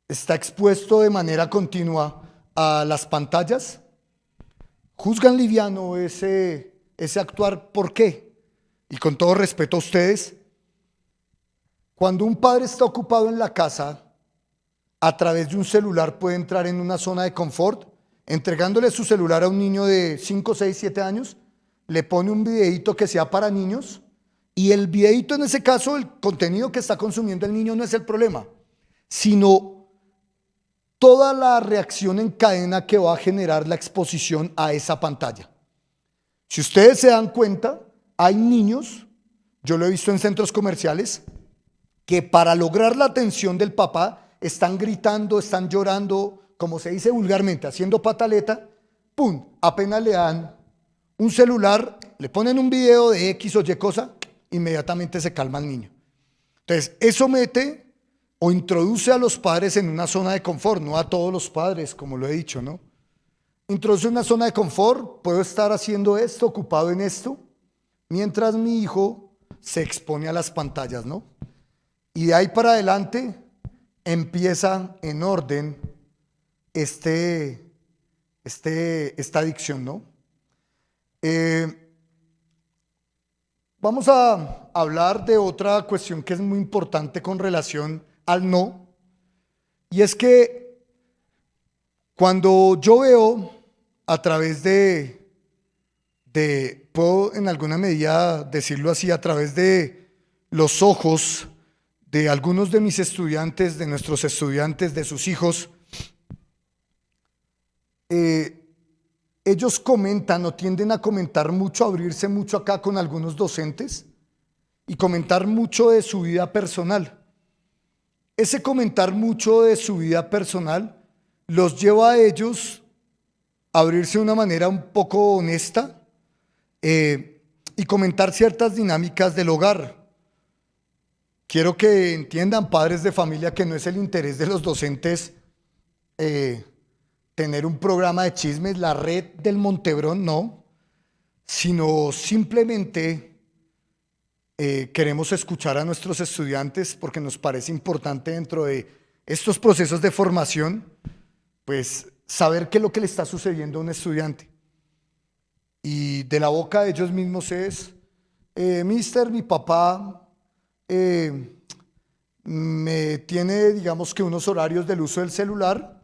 está expuesto de manera continua a las pantallas, juzgan liviano ese actuar. ¿Por qué? Y con todo respeto a ustedes, cuando un padre está ocupado en la casa, a través de un celular puede entrar en una zona de confort, entregándole su celular a un niño de 5, 6, 7 años, le pone un videíto que sea para niños, y el videíto, en ese caso, el contenido que está consumiendo el niño no es el problema, sino toda la reacción en cadena que va a generar la exposición a esa pantalla. Si ustedes se dan cuenta, hay niños, yo lo he visto en centros comerciales, que para lograr la atención del papá están gritando, están llorando, como se dice vulgarmente, haciendo pataleta. ¡Pum! Apenas le dan un celular, le ponen un video de X o Y cosa, inmediatamente se calma el niño. Entonces, eso mete o introduce a los padres en una zona de confort, no a todos los padres, como lo he dicho, ¿no? Introduce una zona de confort, puedo estar haciendo esto, ocupado en esto, mientras mi hijo se expone a las pantallas, ¿no? Y de ahí para adelante empieza en orden esta adicción, ¿no? Vamos a hablar de otra cuestión que es muy importante con relación al no, y es que cuando yo veo a través puedo en alguna medida decirlo así, a través de los ojos de algunos de mis estudiantes, de nuestros estudiantes, de sus hijos, ellos comentan o tienden a comentar mucho, a abrirse mucho acá con algunos docentes y comentar mucho de su vida personal. Ese comentar mucho de su vida personal los lleva a ellos a abrirse de una manera un poco honesta y comentar ciertas dinámicas del hogar. Quiero que entiendan, padres de familia, que no es el interés de los docentes tener un programa de chismes, la red del Montebrón, no, sino simplemente queremos escuchar a nuestros estudiantes porque nos parece importante dentro de estos procesos de formación, pues saber qué es lo que le está sucediendo a un estudiante. Y de la boca de ellos mismos es, mister, mi papá me tiene, digamos que unos horarios del uso del celular,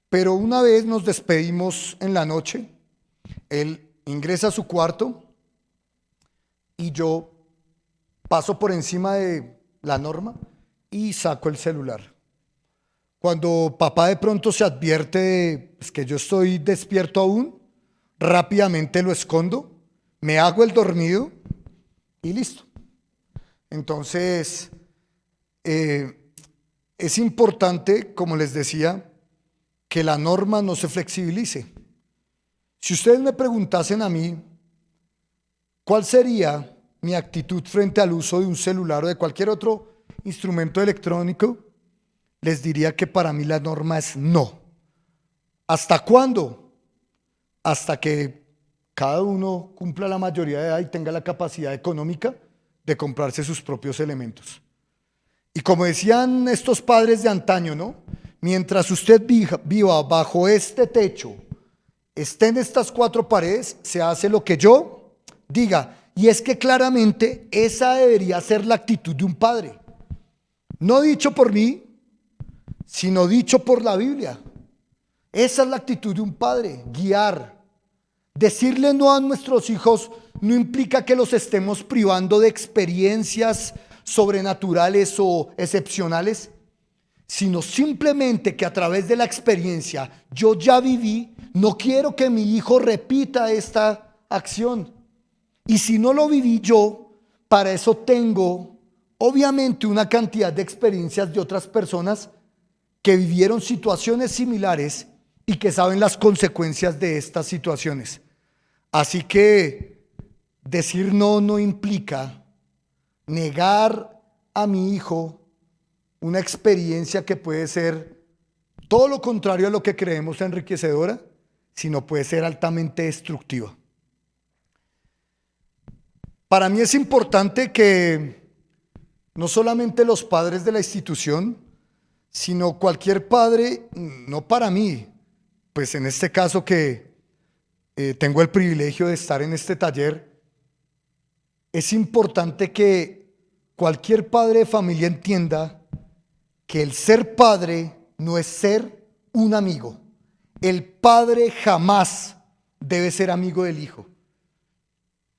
pero una vez nos despedimos en la noche, él ingresa a su cuarto y yo paso por encima de la norma y saco el celular. Cuando papá de pronto se advierte de pues, que yo estoy despierto aún, rápidamente lo escondo, me hago el dormido y listo. Entonces, es importante, como les decía, que la norma no se flexibilice. Si ustedes me preguntasen a mí, ¿cuál sería mi actitud frente al uso de un celular o de cualquier otro instrumento electrónico? Les diría que para mí la norma es no. ¿Hasta cuándo? Hasta que cada uno cumpla la mayoría de edad y tenga la capacidad económica de comprarse sus propios elementos. Y como decían estos padres de antaño, ¿no? Mientras usted viva bajo este techo, esté en estas 4 paredes, se hace lo que yo diga. Y es que claramente esa debería ser la actitud de un padre. No dicho por mí, sino dicho por la Biblia. Esa es la actitud de un padre, guiar. Decirle no a nuestros hijos no implica que los estemos privando de experiencias sobrenaturales o excepcionales, sino simplemente que a través de la experiencia yo ya viví, no quiero que mi hijo repita esta acción. Y si no lo viví yo, para eso tengo, obviamente, una cantidad de experiencias de otras personas que vivieron situaciones similares y que saben las consecuencias de estas situaciones. Así que decir no no implica negar a mi hijo una experiencia que puede ser todo lo contrario a lo que creemos enriquecedora, sino puede ser altamente destructiva. Para mí es importante que no solamente los padres de la institución, sino cualquier padre, no para mí, pues en este caso que tengo el privilegio de estar en este taller, es importante que cualquier padre de familia entienda que el ser padre no es ser un amigo. El padre jamás debe ser amigo del hijo.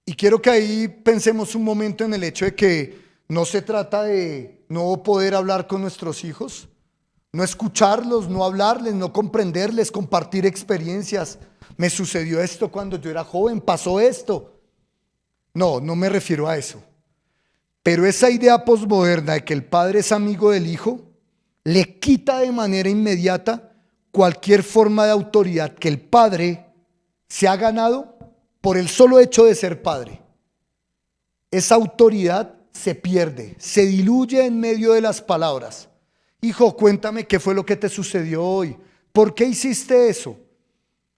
Y quiero que ahí pensemos un momento en el hecho de que no se trata de no poder hablar con nuestros hijos, no escucharlos, no hablarles, no comprenderles, compartir experiencias. Me sucedió esto cuando yo era joven, pasó esto. No, no me refiero a eso. Pero esa idea posmoderna de que el padre es amigo del hijo le quita de manera inmediata cualquier forma de autoridad que el padre se ha ganado por el solo hecho de ser padre. Esa autoridad se pierde, se diluye en medio de las palabras. Hijo, cuéntame qué fue lo que te sucedió hoy. ¿Por qué hiciste eso?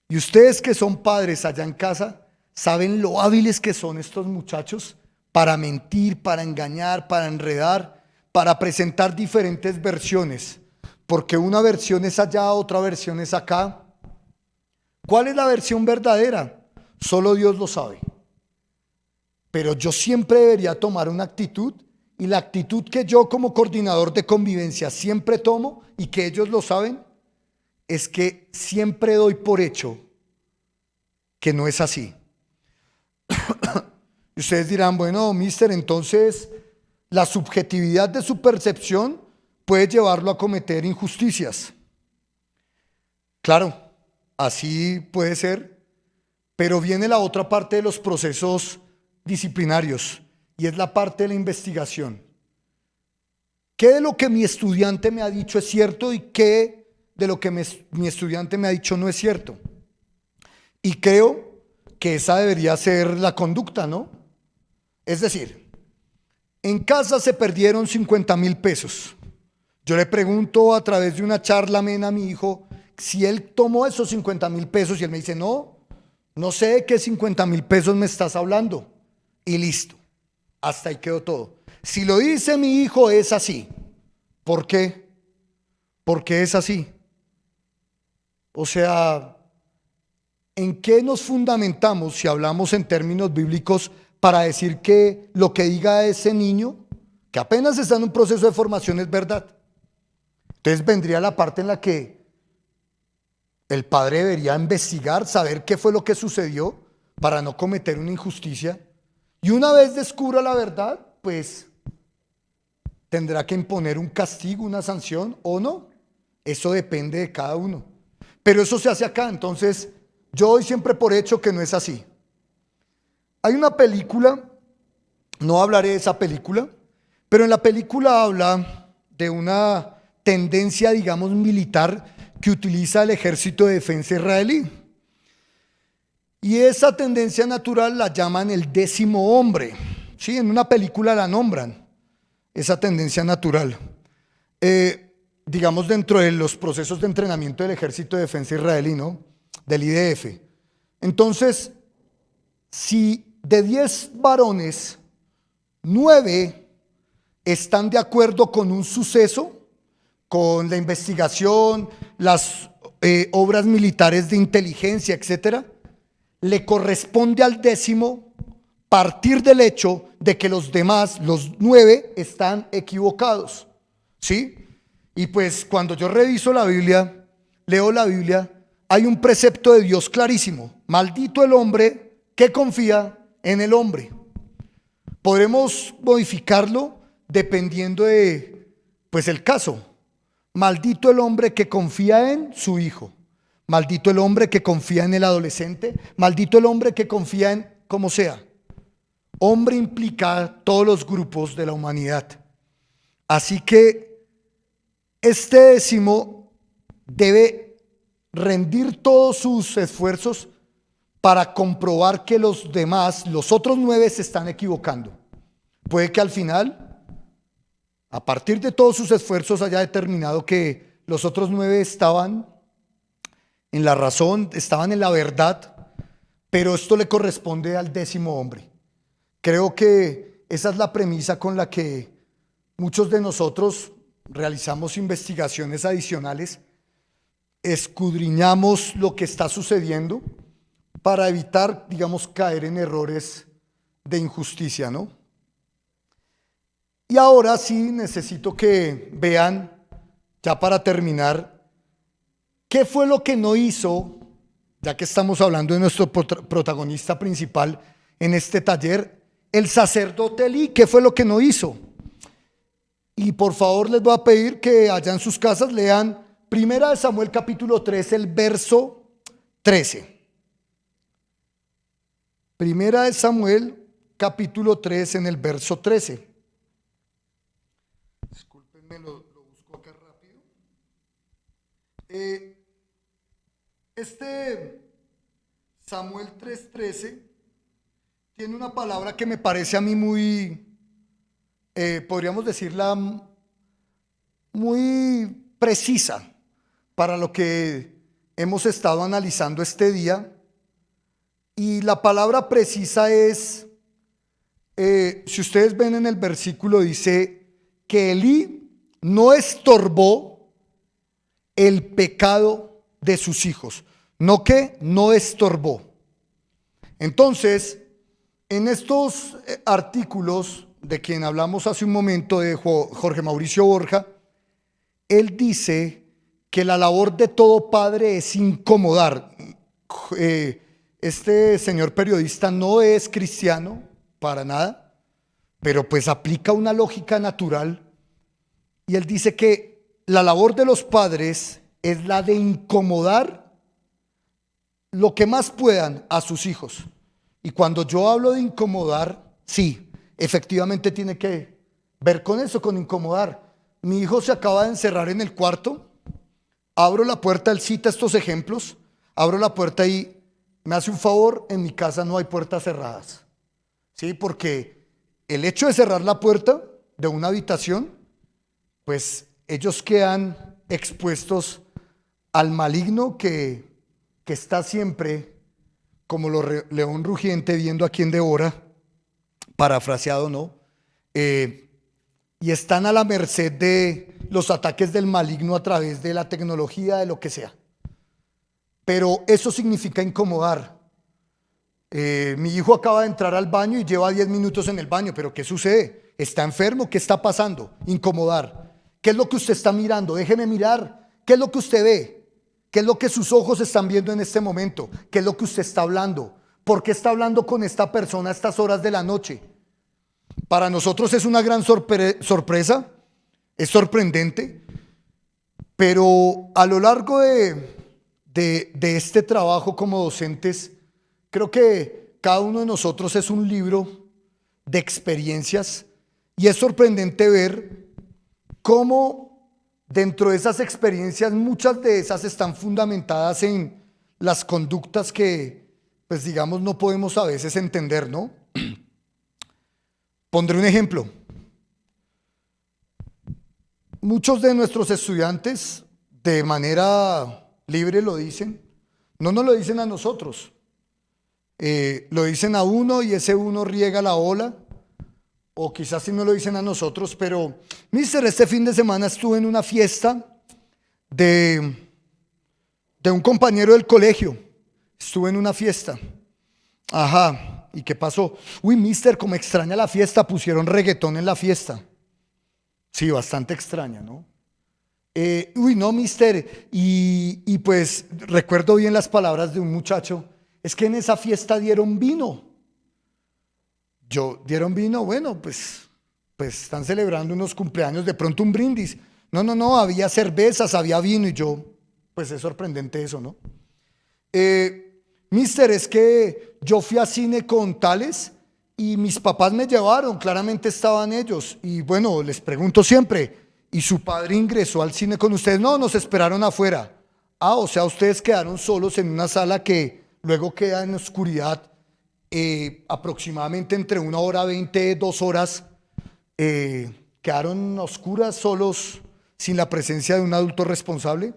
Y ustedes que son padres allá en casa, ¿saben lo hábiles que son estos muchachos para mentir, para engañar, para enredar, para presentar diferentes versiones? Porque una versión es allá, otra versión es acá. ¿Cuál es la versión verdadera? Solo Dios lo sabe. Pero yo siempre debería tomar una actitud, y la actitud que yo como coordinador de convivencia siempre tomo, y que ellos lo saben, es que siempre doy por hecho que no es así. Y ustedes dirán, bueno, mister, entonces la subjetividad de su percepción puede llevarlo a cometer injusticias. Claro, así puede ser, pero viene la otra parte de los procesos disciplinarios, y es la parte de la investigación. ¿Qué de lo que mi estudiante me ha dicho es cierto y qué de lo que mi estudiante me ha dicho no es cierto? Y creo que esa debería ser la conducta, ¿no? Es decir, en casa se perdieron 50,000 pesos. Yo le pregunto a través de una charla amena a mi hijo si él tomó esos 50,000 pesos, y él me dice, no, no sé de qué 50,000 pesos me estás hablando. Y listo, hasta ahí quedó todo. Si lo dice mi hijo es así. ¿Por qué? Porque es así. O sea, ¿en qué nos fundamentamos si hablamos en términos bíblicos para decir que lo que diga ese niño, que apenas está en un proceso de formación, es verdad? Entonces vendría la parte en la que el padre debería investigar, saber qué fue lo que sucedió para no cometer una injusticia. Y una vez descubra la verdad, pues tendrá que imponer un castigo, una sanción o no. Eso depende de cada uno. Pero eso se hace acá, entonces yo doy siempre por hecho que no es así. Hay una película, no hablaré de esa película, pero en la película habla de una tendencia, digamos, militar que utiliza el Ejército de Defensa israelí. Y esa tendencia natural la llaman el 10º hombre. Sí, en una película la nombran, esa tendencia natural. Digamos, dentro de los procesos de entrenamiento del Ejército de Defensa israelí, ¿no? Del IDF. Entonces, si de 10 varones, 9 están de acuerdo con un suceso, con la investigación, las obras militares de inteligencia, etcétera, le corresponde al 10º partir del hecho de que los demás, los 9, están equivocados. ¿Sí? Y pues cuando yo reviso la Biblia, leo la Biblia, hay un precepto de Dios clarísimo: maldito el hombre que confía en el hombre. Podremos modificarlo dependiendo de, pues, el caso. Maldito el hombre que confía en su hijo. Maldito el hombre que confía en el adolescente. Maldito el hombre que confía en como sea. Hombre implica todos los grupos de la humanidad. Así que este décimo debe rendir todos sus esfuerzos para comprobar que los demás, los otros 9, se están equivocando. Puede que al final, a partir de todos sus esfuerzos, haya determinado que los otros 9 estaban en la razón, estaban en la verdad, pero esto le corresponde al décimo hombre. Creo que esa es la premisa con la que muchos de nosotros realizamos investigaciones adicionales, escudriñamos lo que está sucediendo para evitar, digamos, caer en errores de injusticia, ¿no? Y ahora sí necesito que vean, ya para terminar, qué fue lo que no hizo, ya que estamos hablando de nuestro protagonista principal en este taller, el sacerdote Elí. ¿Qué fue lo que no hizo? Y por favor les voy a pedir que allá en sus casas lean 1 Samuel capítulo 3, el verso 13. 1 Samuel capítulo 3 en el verso 13. Discúlpenme, lo busco acá rápido. Este Samuel 3:13 tiene una palabra que me parece a mí muy, podríamos decirla, muy precisa para lo que hemos estado analizando este día. Y la palabra precisa es, si ustedes ven en el versículo, dice que Elí no estorbó el pecado de sus hijos. No estorbó. Entonces, en estos artículos de quien hablamos hace un momento, de Jorge Mauricio Borja, él dice que la labor de todo padre es incomodar. Este señor periodista no es cristiano para nada, pero pues aplica una lógica natural, y él dice que la labor de los padres es la de incomodar lo que más puedan a sus hijos. Y cuando yo hablo de incomodar, sí, efectivamente tiene que ver con eso, con incomodar. Mi hijo se acaba de encerrar en el cuarto, abro la puerta, él cita estos ejemplos, abro la puerta y me hace un favor, en mi casa no hay puertas cerradas, ¿sí? Porque el hecho de cerrar la puerta de una habitación, pues ellos quedan expuestos al maligno que está siempre como león rugiente viendo a quien devora, parafraseado, ¿no? Y están a la merced de los ataques del maligno a través de la tecnología, de lo que sea. Pero eso significa incomodar. Mi hijo acaba de entrar al baño y lleva 10 minutos en el baño, pero ¿qué sucede? ¿Está enfermo? ¿Qué está pasando? Incomodar. ¿Qué es lo que usted está mirando? Déjeme mirar. ¿Qué es lo que usted ve? ¿Qué es lo que sus ojos están viendo en este momento? ¿Qué es lo que usted está hablando? ¿Por qué está hablando con esta persona a estas horas de la noche? Para nosotros es una gran sorpresa, es sorprendente, pero a lo largo de este trabajo como docentes, creo que cada uno de nosotros es un libro de experiencias, y es sorprendente ver cómo dentro de esas experiencias, muchas de esas están fundamentadas en las conductas que, pues digamos, no podemos a veces entender, ¿no? Pondré un ejemplo. Muchos de nuestros estudiantes, de manera libre, lo dicen. No nos lo dicen a nosotros. Lo dicen a uno y ese uno riega la ola. O quizás sí no lo dicen a nosotros, pero mister, este fin de semana estuve en una fiesta de un compañero del colegio. Estuve en una fiesta. Ajá, ¿y qué pasó? Uy, mister, como extraña la fiesta, pusieron reggaetón en la fiesta. Sí, bastante extraña, ¿no? Uy, no, mister, y pues recuerdo bien las palabras de un muchacho, es que en esa fiesta dieron vino. ¿Dieron vino? Bueno, pues están celebrando unos cumpleaños, de pronto un brindis. No, había cervezas, había vino, y yo, pues es sorprendente eso, ¿no? Mister, es que yo fui a cine con tales Y mis papás me llevaron, claramente estaban ellos. Y bueno, les pregunto siempre, ¿y su padre ingresó al cine con ustedes? No, nos esperaron afuera. Ah, o sea, ustedes quedaron solos en una sala que luego queda en oscuridad, aproximadamente entre 1 hora 20, 2 horas, quedaron oscuras, solos, sin la presencia de un adulto responsable.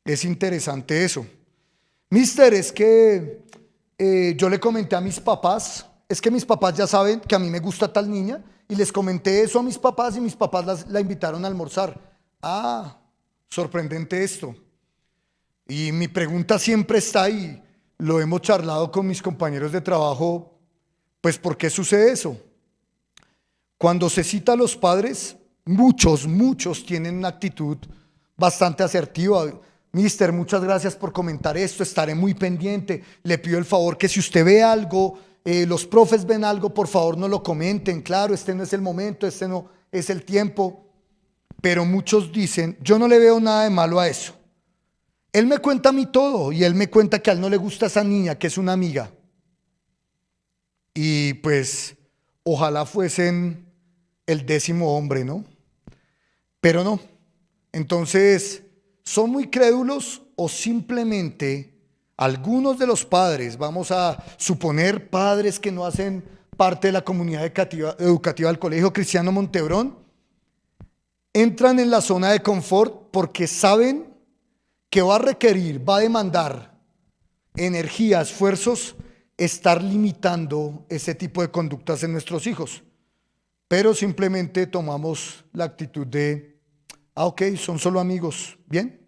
Es interesante eso. Mister, es que yo le comenté a mis papás, es que mis papás ya saben que a mí me gusta tal niña, y les comenté eso a mis papás y mis papás la invitaron a almorzar. Ah, sorprendente esto. Y mi pregunta siempre está ahí, lo hemos charlado con mis compañeros de trabajo, pues ¿por qué sucede eso? Cuando se cita a los padres, muchos tienen una actitud bastante asertiva. Mister, muchas gracias por comentar esto, estaré muy pendiente. Le pido el favor que si usted ve algo, los profes ven algo, por favor no lo comenten. Claro, este no es el momento, este no es el tiempo. Pero muchos dicen, yo no le veo nada de malo a eso. Él me cuenta a mí todo y él me cuenta que a él no le gusta esa niña, que es una amiga. Y pues, ojalá fuesen el 10.º hombre, ¿no? Pero no. Entonces, ¿son muy crédulos o simplemente algunos de los padres, vamos a suponer padres que no hacen parte de la comunidad educativa del Colegio Cristiano Montebrón, entran en la zona de confort porque saben que va a requerir, va a demandar energía, esfuerzos, estar limitando ese tipo de conductas en nuestros hijos? Pero simplemente tomamos la actitud de, ok, son solo amigos, ¿bien?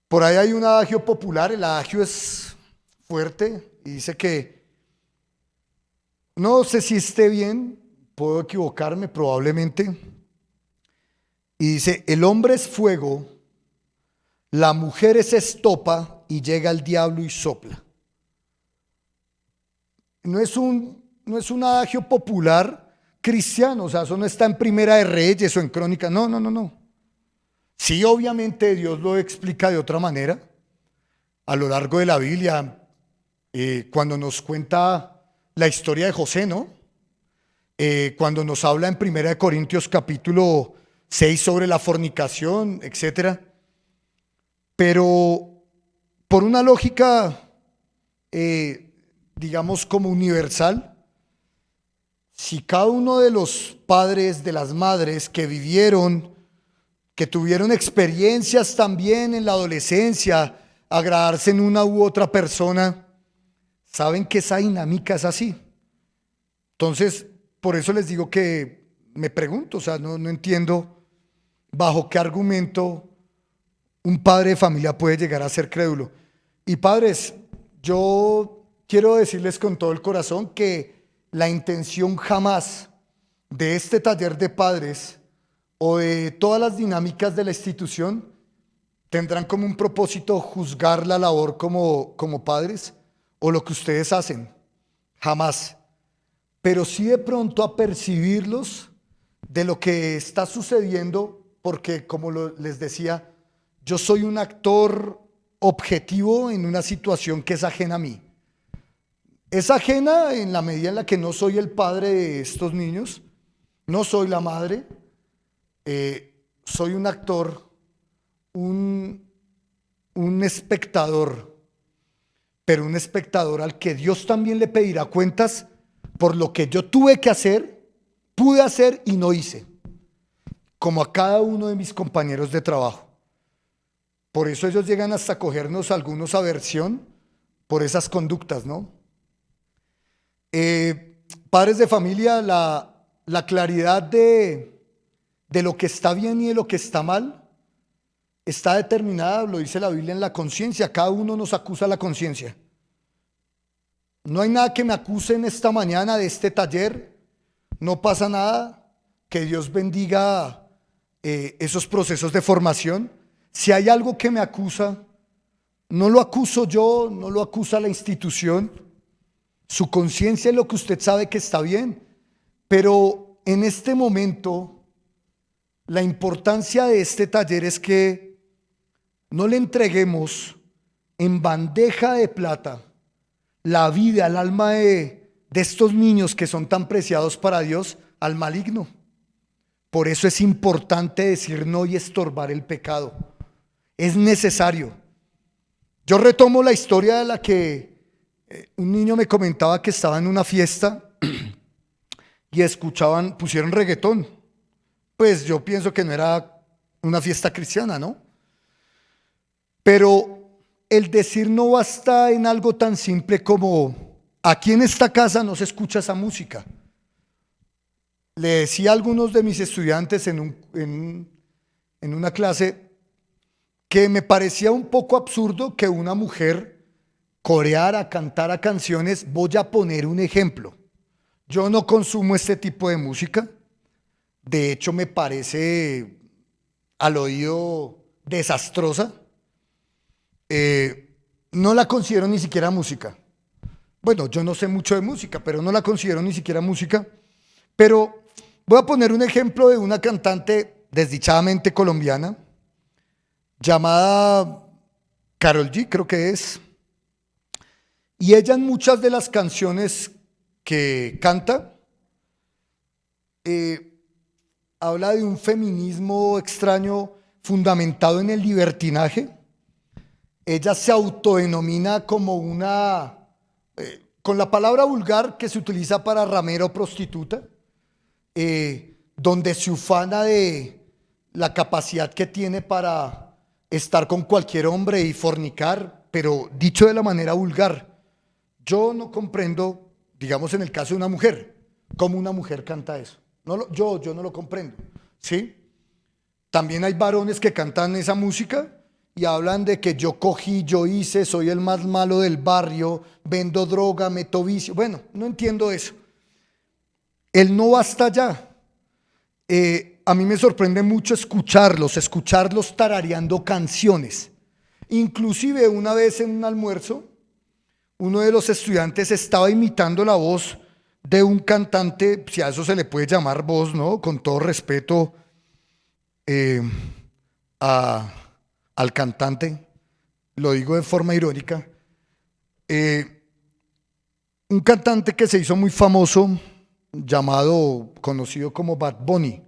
Por ahí hay un adagio popular, el adagio es fuerte y dice que, no sé si esté bien, puedo equivocarme probablemente, y dice, el hombre es fuego, la mujer es estopa y llega el diablo y sopla. No es un adagio popular cristiano, o sea, eso no está en Primera de Reyes o en Crónicas, no. Sí, obviamente Dios lo explica de otra manera a lo largo de la Biblia, cuando nos cuenta la historia de José, ¿no? Cuando nos habla en Primera de Corintios capítulo 6 sobre la fornicación, etcétera. Pero por una lógica, digamos como universal, si cada uno de los padres, de las madres que vivieron, que tuvieron experiencias también en la adolescencia, agradarse en una u otra persona, saben que esa dinámica es así. Entonces, por eso les digo que me pregunto, o sea, no entiendo bajo qué argumento un padre de familia puede llegar a ser crédulo. Y padres, yo quiero decirles con todo el corazón que la intención jamás de este taller de padres o de todas las dinámicas de la institución tendrán como un propósito juzgar la labor como padres o lo que ustedes hacen. Jamás. Pero sí de pronto apercibirlos de lo que está sucediendo, porque como les decía, yo soy un actor objetivo en una situación que es ajena a mí. Es ajena en la medida en la que no soy el padre de estos niños, no soy la madre, soy un actor, un espectador, pero un espectador al que Dios también le pedirá cuentas por lo que yo tuve que hacer, pude hacer y no hice, como a cada uno de mis compañeros de trabajo. Por eso ellos llegan hasta cogernos algunos aversión por esas conductas, ¿no? Padres de familia, la claridad de lo que está bien y de lo que está mal está determinada, lo dice la Biblia, en la conciencia. Cada uno nos acusa la conciencia. No hay nada que me acuse en esta mañana de este taller, no pasa nada. Que Dios bendiga esos procesos de formación. Si hay algo que me acusa, no lo acuso yo, no lo acusa la institución. Su conciencia es lo que usted sabe que está bien, pero en este momento la importancia de este taller es que no le entreguemos en bandeja de plata la vida, el alma de de estos niños que son tan preciados para Dios al maligno. Por eso es importante decir no y estorbar el pecado. Es necesario. Yo retomo la historia de la que un niño me comentaba que estaba en una fiesta y pusieron reggaetón. Pues yo pienso que no era una fiesta cristiana, ¿no? Pero el decir no basta en algo tan simple como aquí en esta casa no se escucha esa música. Le decía a algunos de mis estudiantes en una clase que me parecía un poco absurdo que una mujer coreara, cantara canciones. Voy a poner un ejemplo. Yo no consumo este tipo de música. De hecho, me parece al oído desastrosa. No la considero ni siquiera música. Bueno, yo no sé mucho de música, pero no la considero ni siquiera música. Pero voy a poner un ejemplo de una cantante desdichadamente colombiana llamada Karol G, creo que es. Y ella en muchas de las canciones que canta habla de un feminismo extraño fundamentado en el libertinaje. Ella se autodenomina como con la palabra vulgar que se utiliza para ramera o prostituta, donde se ufana de la capacidad que tiene para estar con cualquier hombre y fornicar, pero dicho de la manera vulgar. Yo no comprendo, digamos en el caso de una mujer, cómo una mujer canta eso. Yo no lo comprendo, ¿sí? También hay varones que cantan esa música y hablan de que yo cogí, yo hice, soy el más malo del barrio, vendo droga, meto vicio. Bueno, no entiendo eso. El no basta ya. A mí me sorprende mucho escucharlos tarareando canciones. Inclusive una vez en un almuerzo, uno de los estudiantes estaba imitando la voz de un cantante, si a eso se le puede llamar voz, ¿no? Con todo respeto al cantante, lo digo de forma irónica, un cantante que se hizo muy famoso, conocido como Bad Bunny.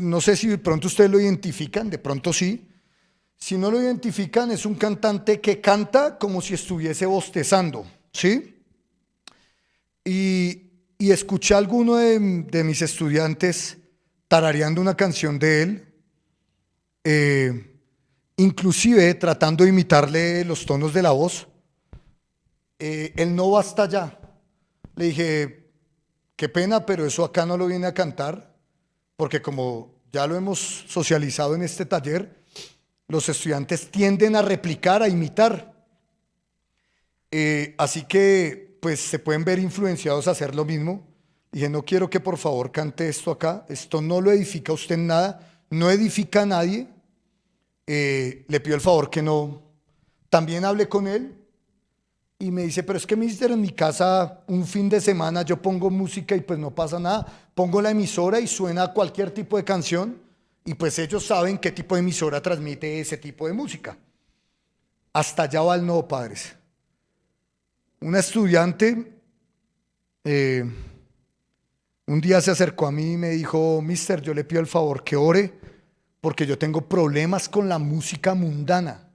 No sé si de pronto ustedes lo identifican, de pronto sí. Si no lo identifican, es un cantante que canta como si estuviese bostezando, ¿sí? Y escuché a alguno de mis estudiantes tarareando una canción de él, inclusive tratando de imitarle los tonos de la voz. Él no basta ya. Le dije, qué pena, pero eso acá no lo viene a cantar, porque como ya lo hemos socializado en este taller, los estudiantes tienden a replicar, a imitar. Así que pues se pueden ver influenciados a hacer lo mismo. Dije, no quiero que por favor cante esto acá, esto no lo edifica a usted en nada, no edifica a nadie. Le pido el favor que no. También hablé con él y me dice, pero es que mister, en mi casa un fin de semana yo pongo música y pues no pasa nada, pongo la emisora y suena cualquier tipo de canción y pues ellos saben qué tipo de emisora transmite ese tipo de música. Hasta allá va el no, padres. Una estudiante un día se acercó a mí y me dijo, mister, yo le pido el favor que ore porque yo tengo problemas con la música mundana.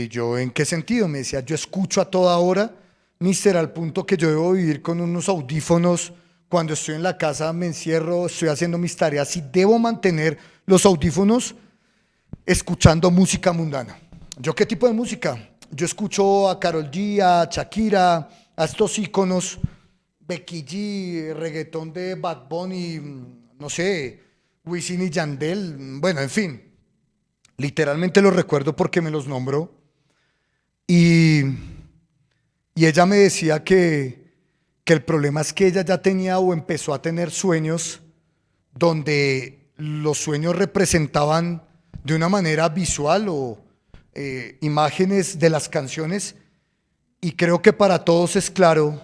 Yo, ¿en qué sentido? Me decía, yo escucho a toda hora, mister, al punto que yo debo vivir con unos audífonos. Cuando estoy en la casa me encierro, estoy haciendo mis tareas y debo mantener los audífonos escuchando música mundana. ¿Yo qué tipo de música? Yo escucho a Karol G, a Shakira, a estos íconos, Becky G, reggaetón de Bad Bunny, no sé, Wisin y Yandel, bueno, en fin. Literalmente los recuerdo porque me los nombró. Y ella me decía que el problema es que ella ya tenía o empezó a tener sueños donde los sueños representaban de una manera visual o imágenes de las canciones. Y creo que para todos es claro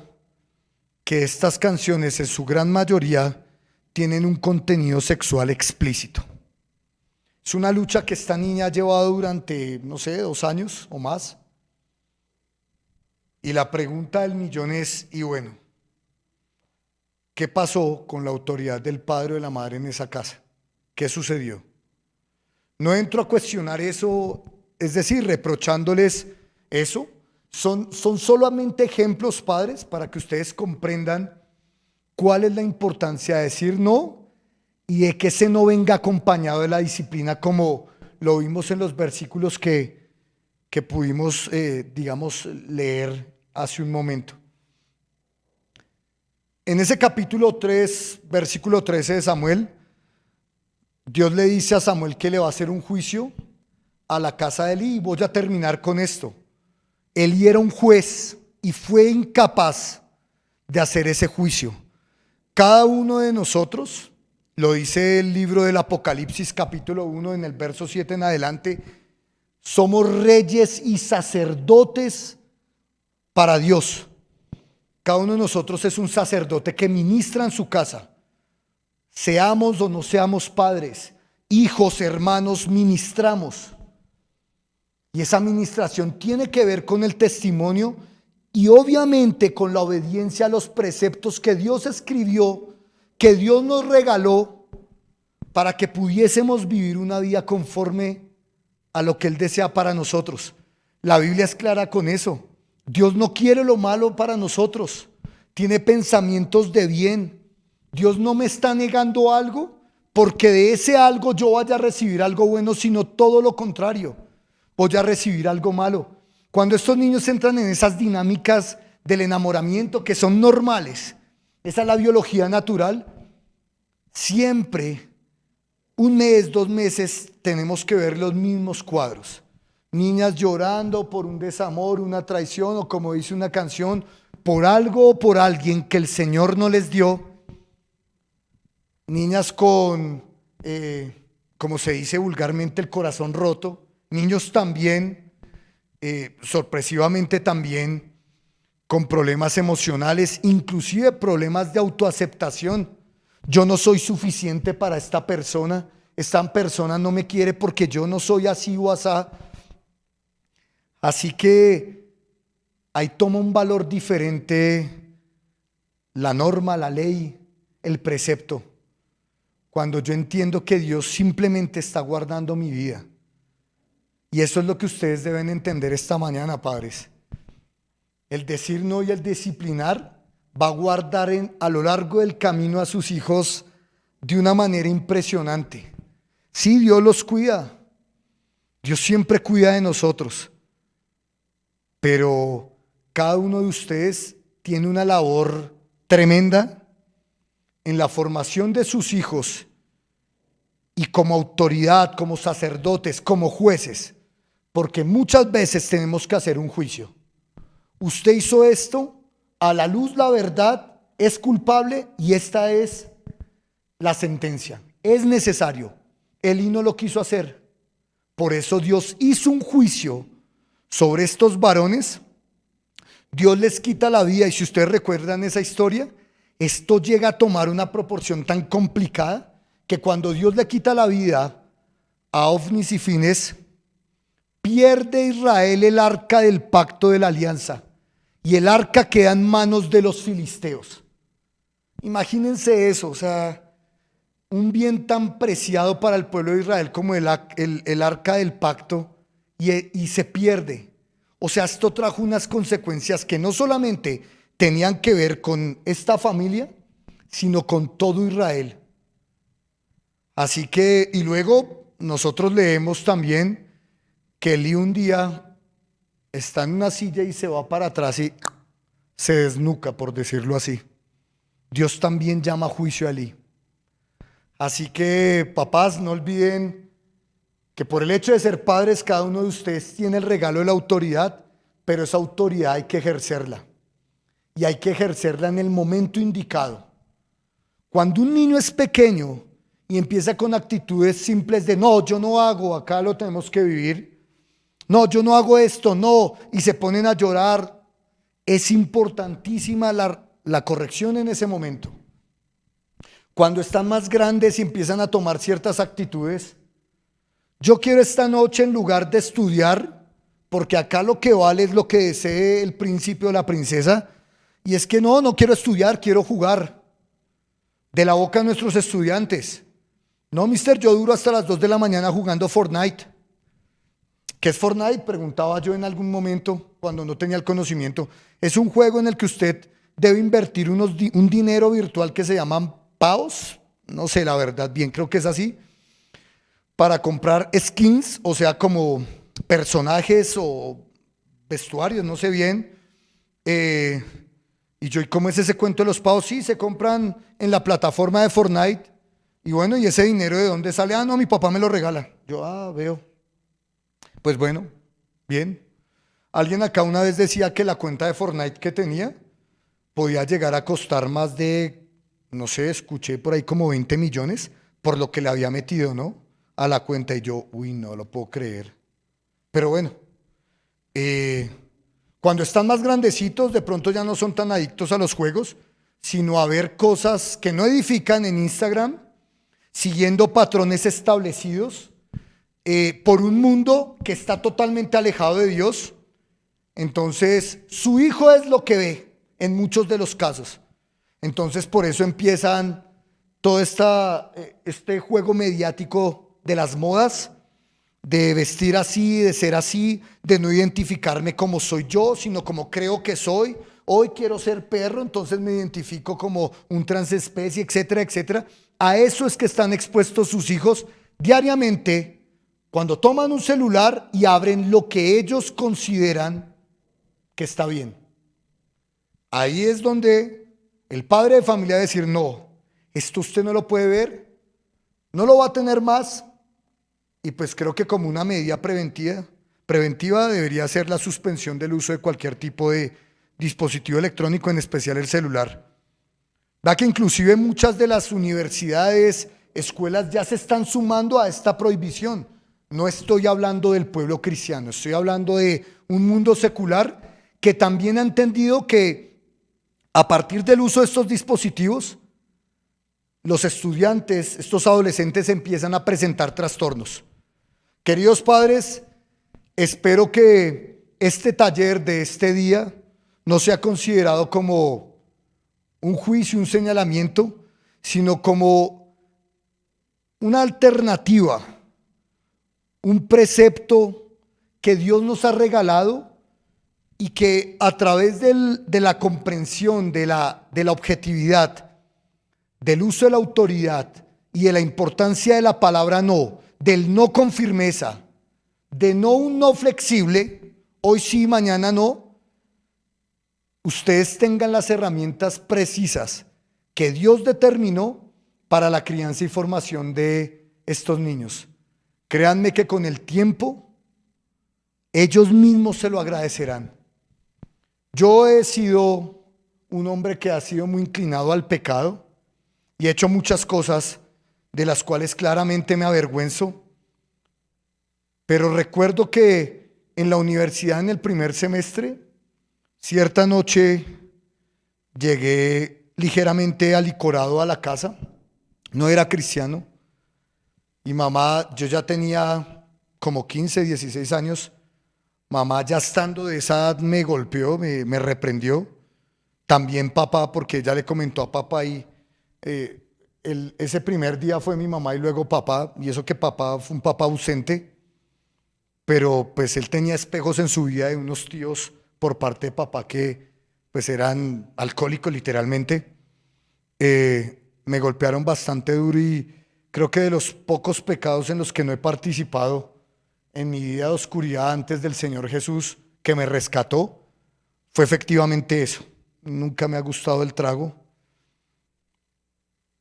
que estas canciones en su gran mayoría tienen un contenido sexual explícito. Es una lucha que esta niña ha llevado durante, no sé, 2 años o más. Y la pregunta del millón es, y bueno, ¿qué pasó con la autoridad del padre o de la madre en esa casa? ¿Qué sucedió? No entro a cuestionar eso, es decir, reprochándoles eso. Son solamente ejemplos, padres, para que ustedes comprendan cuál es la importancia de decir no y de que ese no venga acompañado de la disciplina, como lo vimos en los versículos que pudimos, digamos, leer hace un momento. En ese capítulo 3, versículo 13 de Samuel, Dios le dice a Samuel que le va a hacer un juicio a la casa de Elí. Y voy a terminar con esto. Elí era un juez y fue incapaz de hacer ese juicio. Cada uno de nosotros, lo dice el libro del Apocalipsis capítulo 1 en el verso 7 en adelante, somos reyes y sacerdotes para Dios. Cada uno de nosotros es un sacerdote que ministra en su casa. Seamos o no seamos padres, hijos, hermanos, ministramos. Y esa administración tiene que ver con el testimonio y obviamente con la obediencia a los preceptos que Dios escribió, que Dios nos regaló para que pudiésemos vivir una vida conforme a lo que Él desea para nosotros. La Biblia es clara con eso. Dios no quiere lo malo para nosotros. Tiene pensamientos de bien. Dios no me está negando algo porque de ese algo yo vaya a recibir algo bueno, sino todo lo contrario. Voy a recibir algo malo. Cuando estos niños entran en esas dinámicas del enamoramiento que son normales, esa es la biología natural, siempre un mes, 2 meses tenemos que ver los mismos cuadros. Niñas llorando por un desamor, una traición o como dice una canción, por algo o por alguien que el Señor no les dio. Niñas con, como se dice vulgarmente, el corazón roto. Niños también, sorpresivamente también, con problemas emocionales, inclusive problemas de autoaceptación. Yo no soy suficiente para esta persona no me quiere porque yo no soy así o asá. Así que ahí toma un valor diferente la norma, la ley, el precepto. Cuando yo entiendo que Dios simplemente está guardando mi vida. Y eso es lo que ustedes deben entender esta mañana, padres. El decir no y el disciplinar va a guardar a lo largo del camino a sus hijos de una manera impresionante. Sí, Dios los cuida. Dios siempre cuida de nosotros. Pero cada uno de ustedes tiene una labor tremenda en la formación de sus hijos y como autoridad, como sacerdotes, como jueces, porque muchas veces tenemos que hacer un juicio. Usted hizo esto, a la luz la verdad es culpable y esta es la sentencia. Es necesario. Elí no lo quiso hacer. Por eso Dios hizo un juicio sobre estos varones. Dios les quita la vida y si ustedes recuerdan esa historia, esto llega a tomar una proporción tan complicada que cuando Dios le quita la vida a Ofnis y Fines, pierde Israel el arca del pacto de la alianza y el arca queda en manos de los filisteos. Imagínense eso, o sea, un bien tan preciado para el pueblo de Israel como el arca del pacto y se pierde. O sea, esto trajo unas consecuencias que no solamente tenían que ver con esta familia, sino con todo Israel. Así que, y luego nosotros leemos también que Elí un día está en una silla y se va para atrás y se desnuca, por decirlo así. Dios también llama a juicio a Elí. Así que, papás, no olviden que por el hecho de ser padres, cada uno de ustedes tiene el regalo de la autoridad, pero esa autoridad hay que ejercerla. Y hay que ejercerla en el momento indicado. Cuando un niño es pequeño y empieza con actitudes simples de no, yo no hago, acá lo tenemos que vivir. No, yo no hago esto, no, y se ponen a llorar. Es importantísima la corrección en ese momento. Cuando están más grandes y empiezan a tomar ciertas actitudes, yo quiero esta noche en lugar de estudiar, porque acá lo que vale es lo que desee el príncipe o la princesa, y es que no quiero estudiar, quiero jugar. De la boca de nuestros estudiantes. No, mister, yo duro hasta las 2 de la mañana jugando Fortnite. ¿Qué es Fortnite? Preguntaba yo en algún momento cuando no tenía el conocimiento. Es un juego en el que usted debe invertir un dinero virtual que se llaman pavos. No sé la verdad bien, creo que es así. Para comprar skins, o sea, como personajes o vestuarios, no sé bien. Y yo, ¿y cómo es ese cuento de los pavos? Sí, se compran en la plataforma de Fortnite. Y bueno, ¿y ese dinero de dónde sale? Ah, no, mi papá me lo regala. Yo, veo. Pues bueno, bien. Alguien acá una vez decía que la cuenta de Fortnite que tenía podía llegar a costar más de, no sé, escuché por ahí como 20 millones por lo que le había metido, ¿no? A la cuenta. Y yo, uy, no lo puedo creer. Pero bueno, cuando están más grandecitos, de pronto ya no son tan adictos a los juegos, sino a ver cosas que no edifican en Instagram, siguiendo patrones establecidos por un mundo que está totalmente alejado de Dios. Entonces, su hijo es lo que ve en muchos de los casos. Entonces, por eso empiezan todo este juego mediático de las modas, de vestir así, de ser así, de no identificarme como soy yo, sino como creo que soy. Hoy quiero ser perro, entonces me identifico como un transespecie, etcétera, etcétera. A eso es que están expuestos sus hijos diariamente cuando toman un celular y abren lo que ellos consideran que está bien. Ahí es donde el padre de familia va a decir, no, esto usted no lo puede ver, no lo va a tener más. Y pues creo que como una medida preventiva debería ser la suspensión del uso de cualquier tipo de dispositivo electrónico, en especial el celular. Da que inclusive muchas de las universidades, escuelas ya se están sumando a esta prohibición. No estoy hablando del pueblo cristiano, estoy hablando de un mundo secular que también ha entendido que a partir del uso de estos dispositivos, los estudiantes, estos adolescentes empiezan a presentar trastornos. Queridos padres, espero que este taller de este día no sea considerado como un juicio, un señalamiento, sino como una alternativa, un precepto que Dios nos ha regalado y que a través de la comprensión, de la objetividad, del uso de la autoridad y de la importancia de la palabra no, del no con firmeza, de no un no flexible, hoy sí, mañana no, ustedes tengan las herramientas precisas que Dios determinó para la crianza y formación de estos niños. Créanme que con el tiempo ellos mismos se lo agradecerán. Yo he sido un hombre que ha sido muy inclinado al pecado y he hecho muchas cosas de las cuales claramente me avergüenzo, pero recuerdo que en la universidad, en el primer semestre, cierta noche llegué ligeramente alicorado a la casa, no era cristiano, y mamá, yo ya tenía como 15, 16 años, mamá ya estando de esa edad me golpeó, me reprendió, también papá, porque ella le comentó a papá y ese primer día fue mi mamá y luego papá, y eso que papá fue un papá ausente, pero pues él tenía espejos en su vida de unos tíos por parte de papá que pues eran alcohólicos literalmente. Me golpearon bastante duro y creo que de los pocos pecados en los que no he participado en mi vida de oscuridad antes del Señor Jesús que me rescató fue efectivamente eso. Nunca me ha gustado el trago,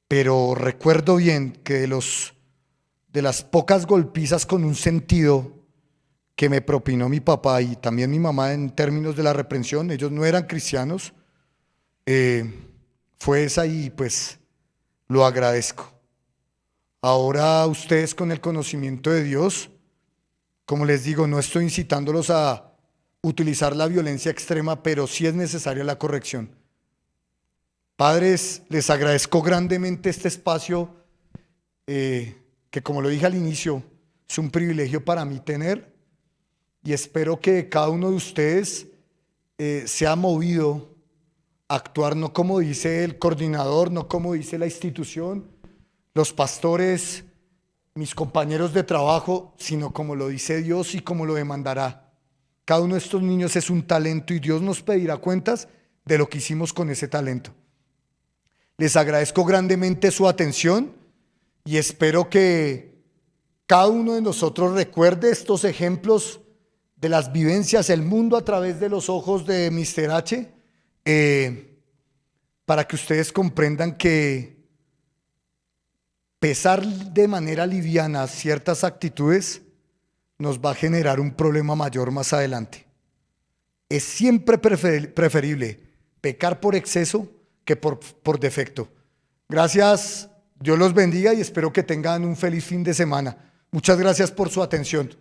pero recuerdo bien que de las pocas golpizas con un sentido que me propinó mi papá y también mi mamá en términos de la reprensión, ellos no eran cristianos, fue esa y pues lo agradezco. Ahora ustedes con el conocimiento de Dios, como les digo, no estoy incitándolos a utilizar la violencia extrema, pero sí es necesaria la corrección. Padres, les agradezco grandemente este espacio que como lo dije al inicio, es un privilegio para mí tener. y espero que cada uno de ustedes sea movido a actuar no como dice el coordinador, no como dice la institución, los pastores, mis compañeros de trabajo, sino como lo dice Dios y como lo demandará. Cada uno de estos niños es un talento y Dios nos pedirá cuentas de lo que hicimos con ese talento. Les agradezco grandemente su atención y espero que cada uno de nosotros recuerde estos ejemplos de las vivencias, el mundo a través de los ojos de Mr. H, para que ustedes comprendan que pesar de manera liviana ciertas actitudes nos va a generar un problema mayor más adelante. Es siempre preferible pecar por exceso que por defecto. Gracias, Dios los bendiga y espero que tengan un feliz fin de semana. Muchas gracias por su atención.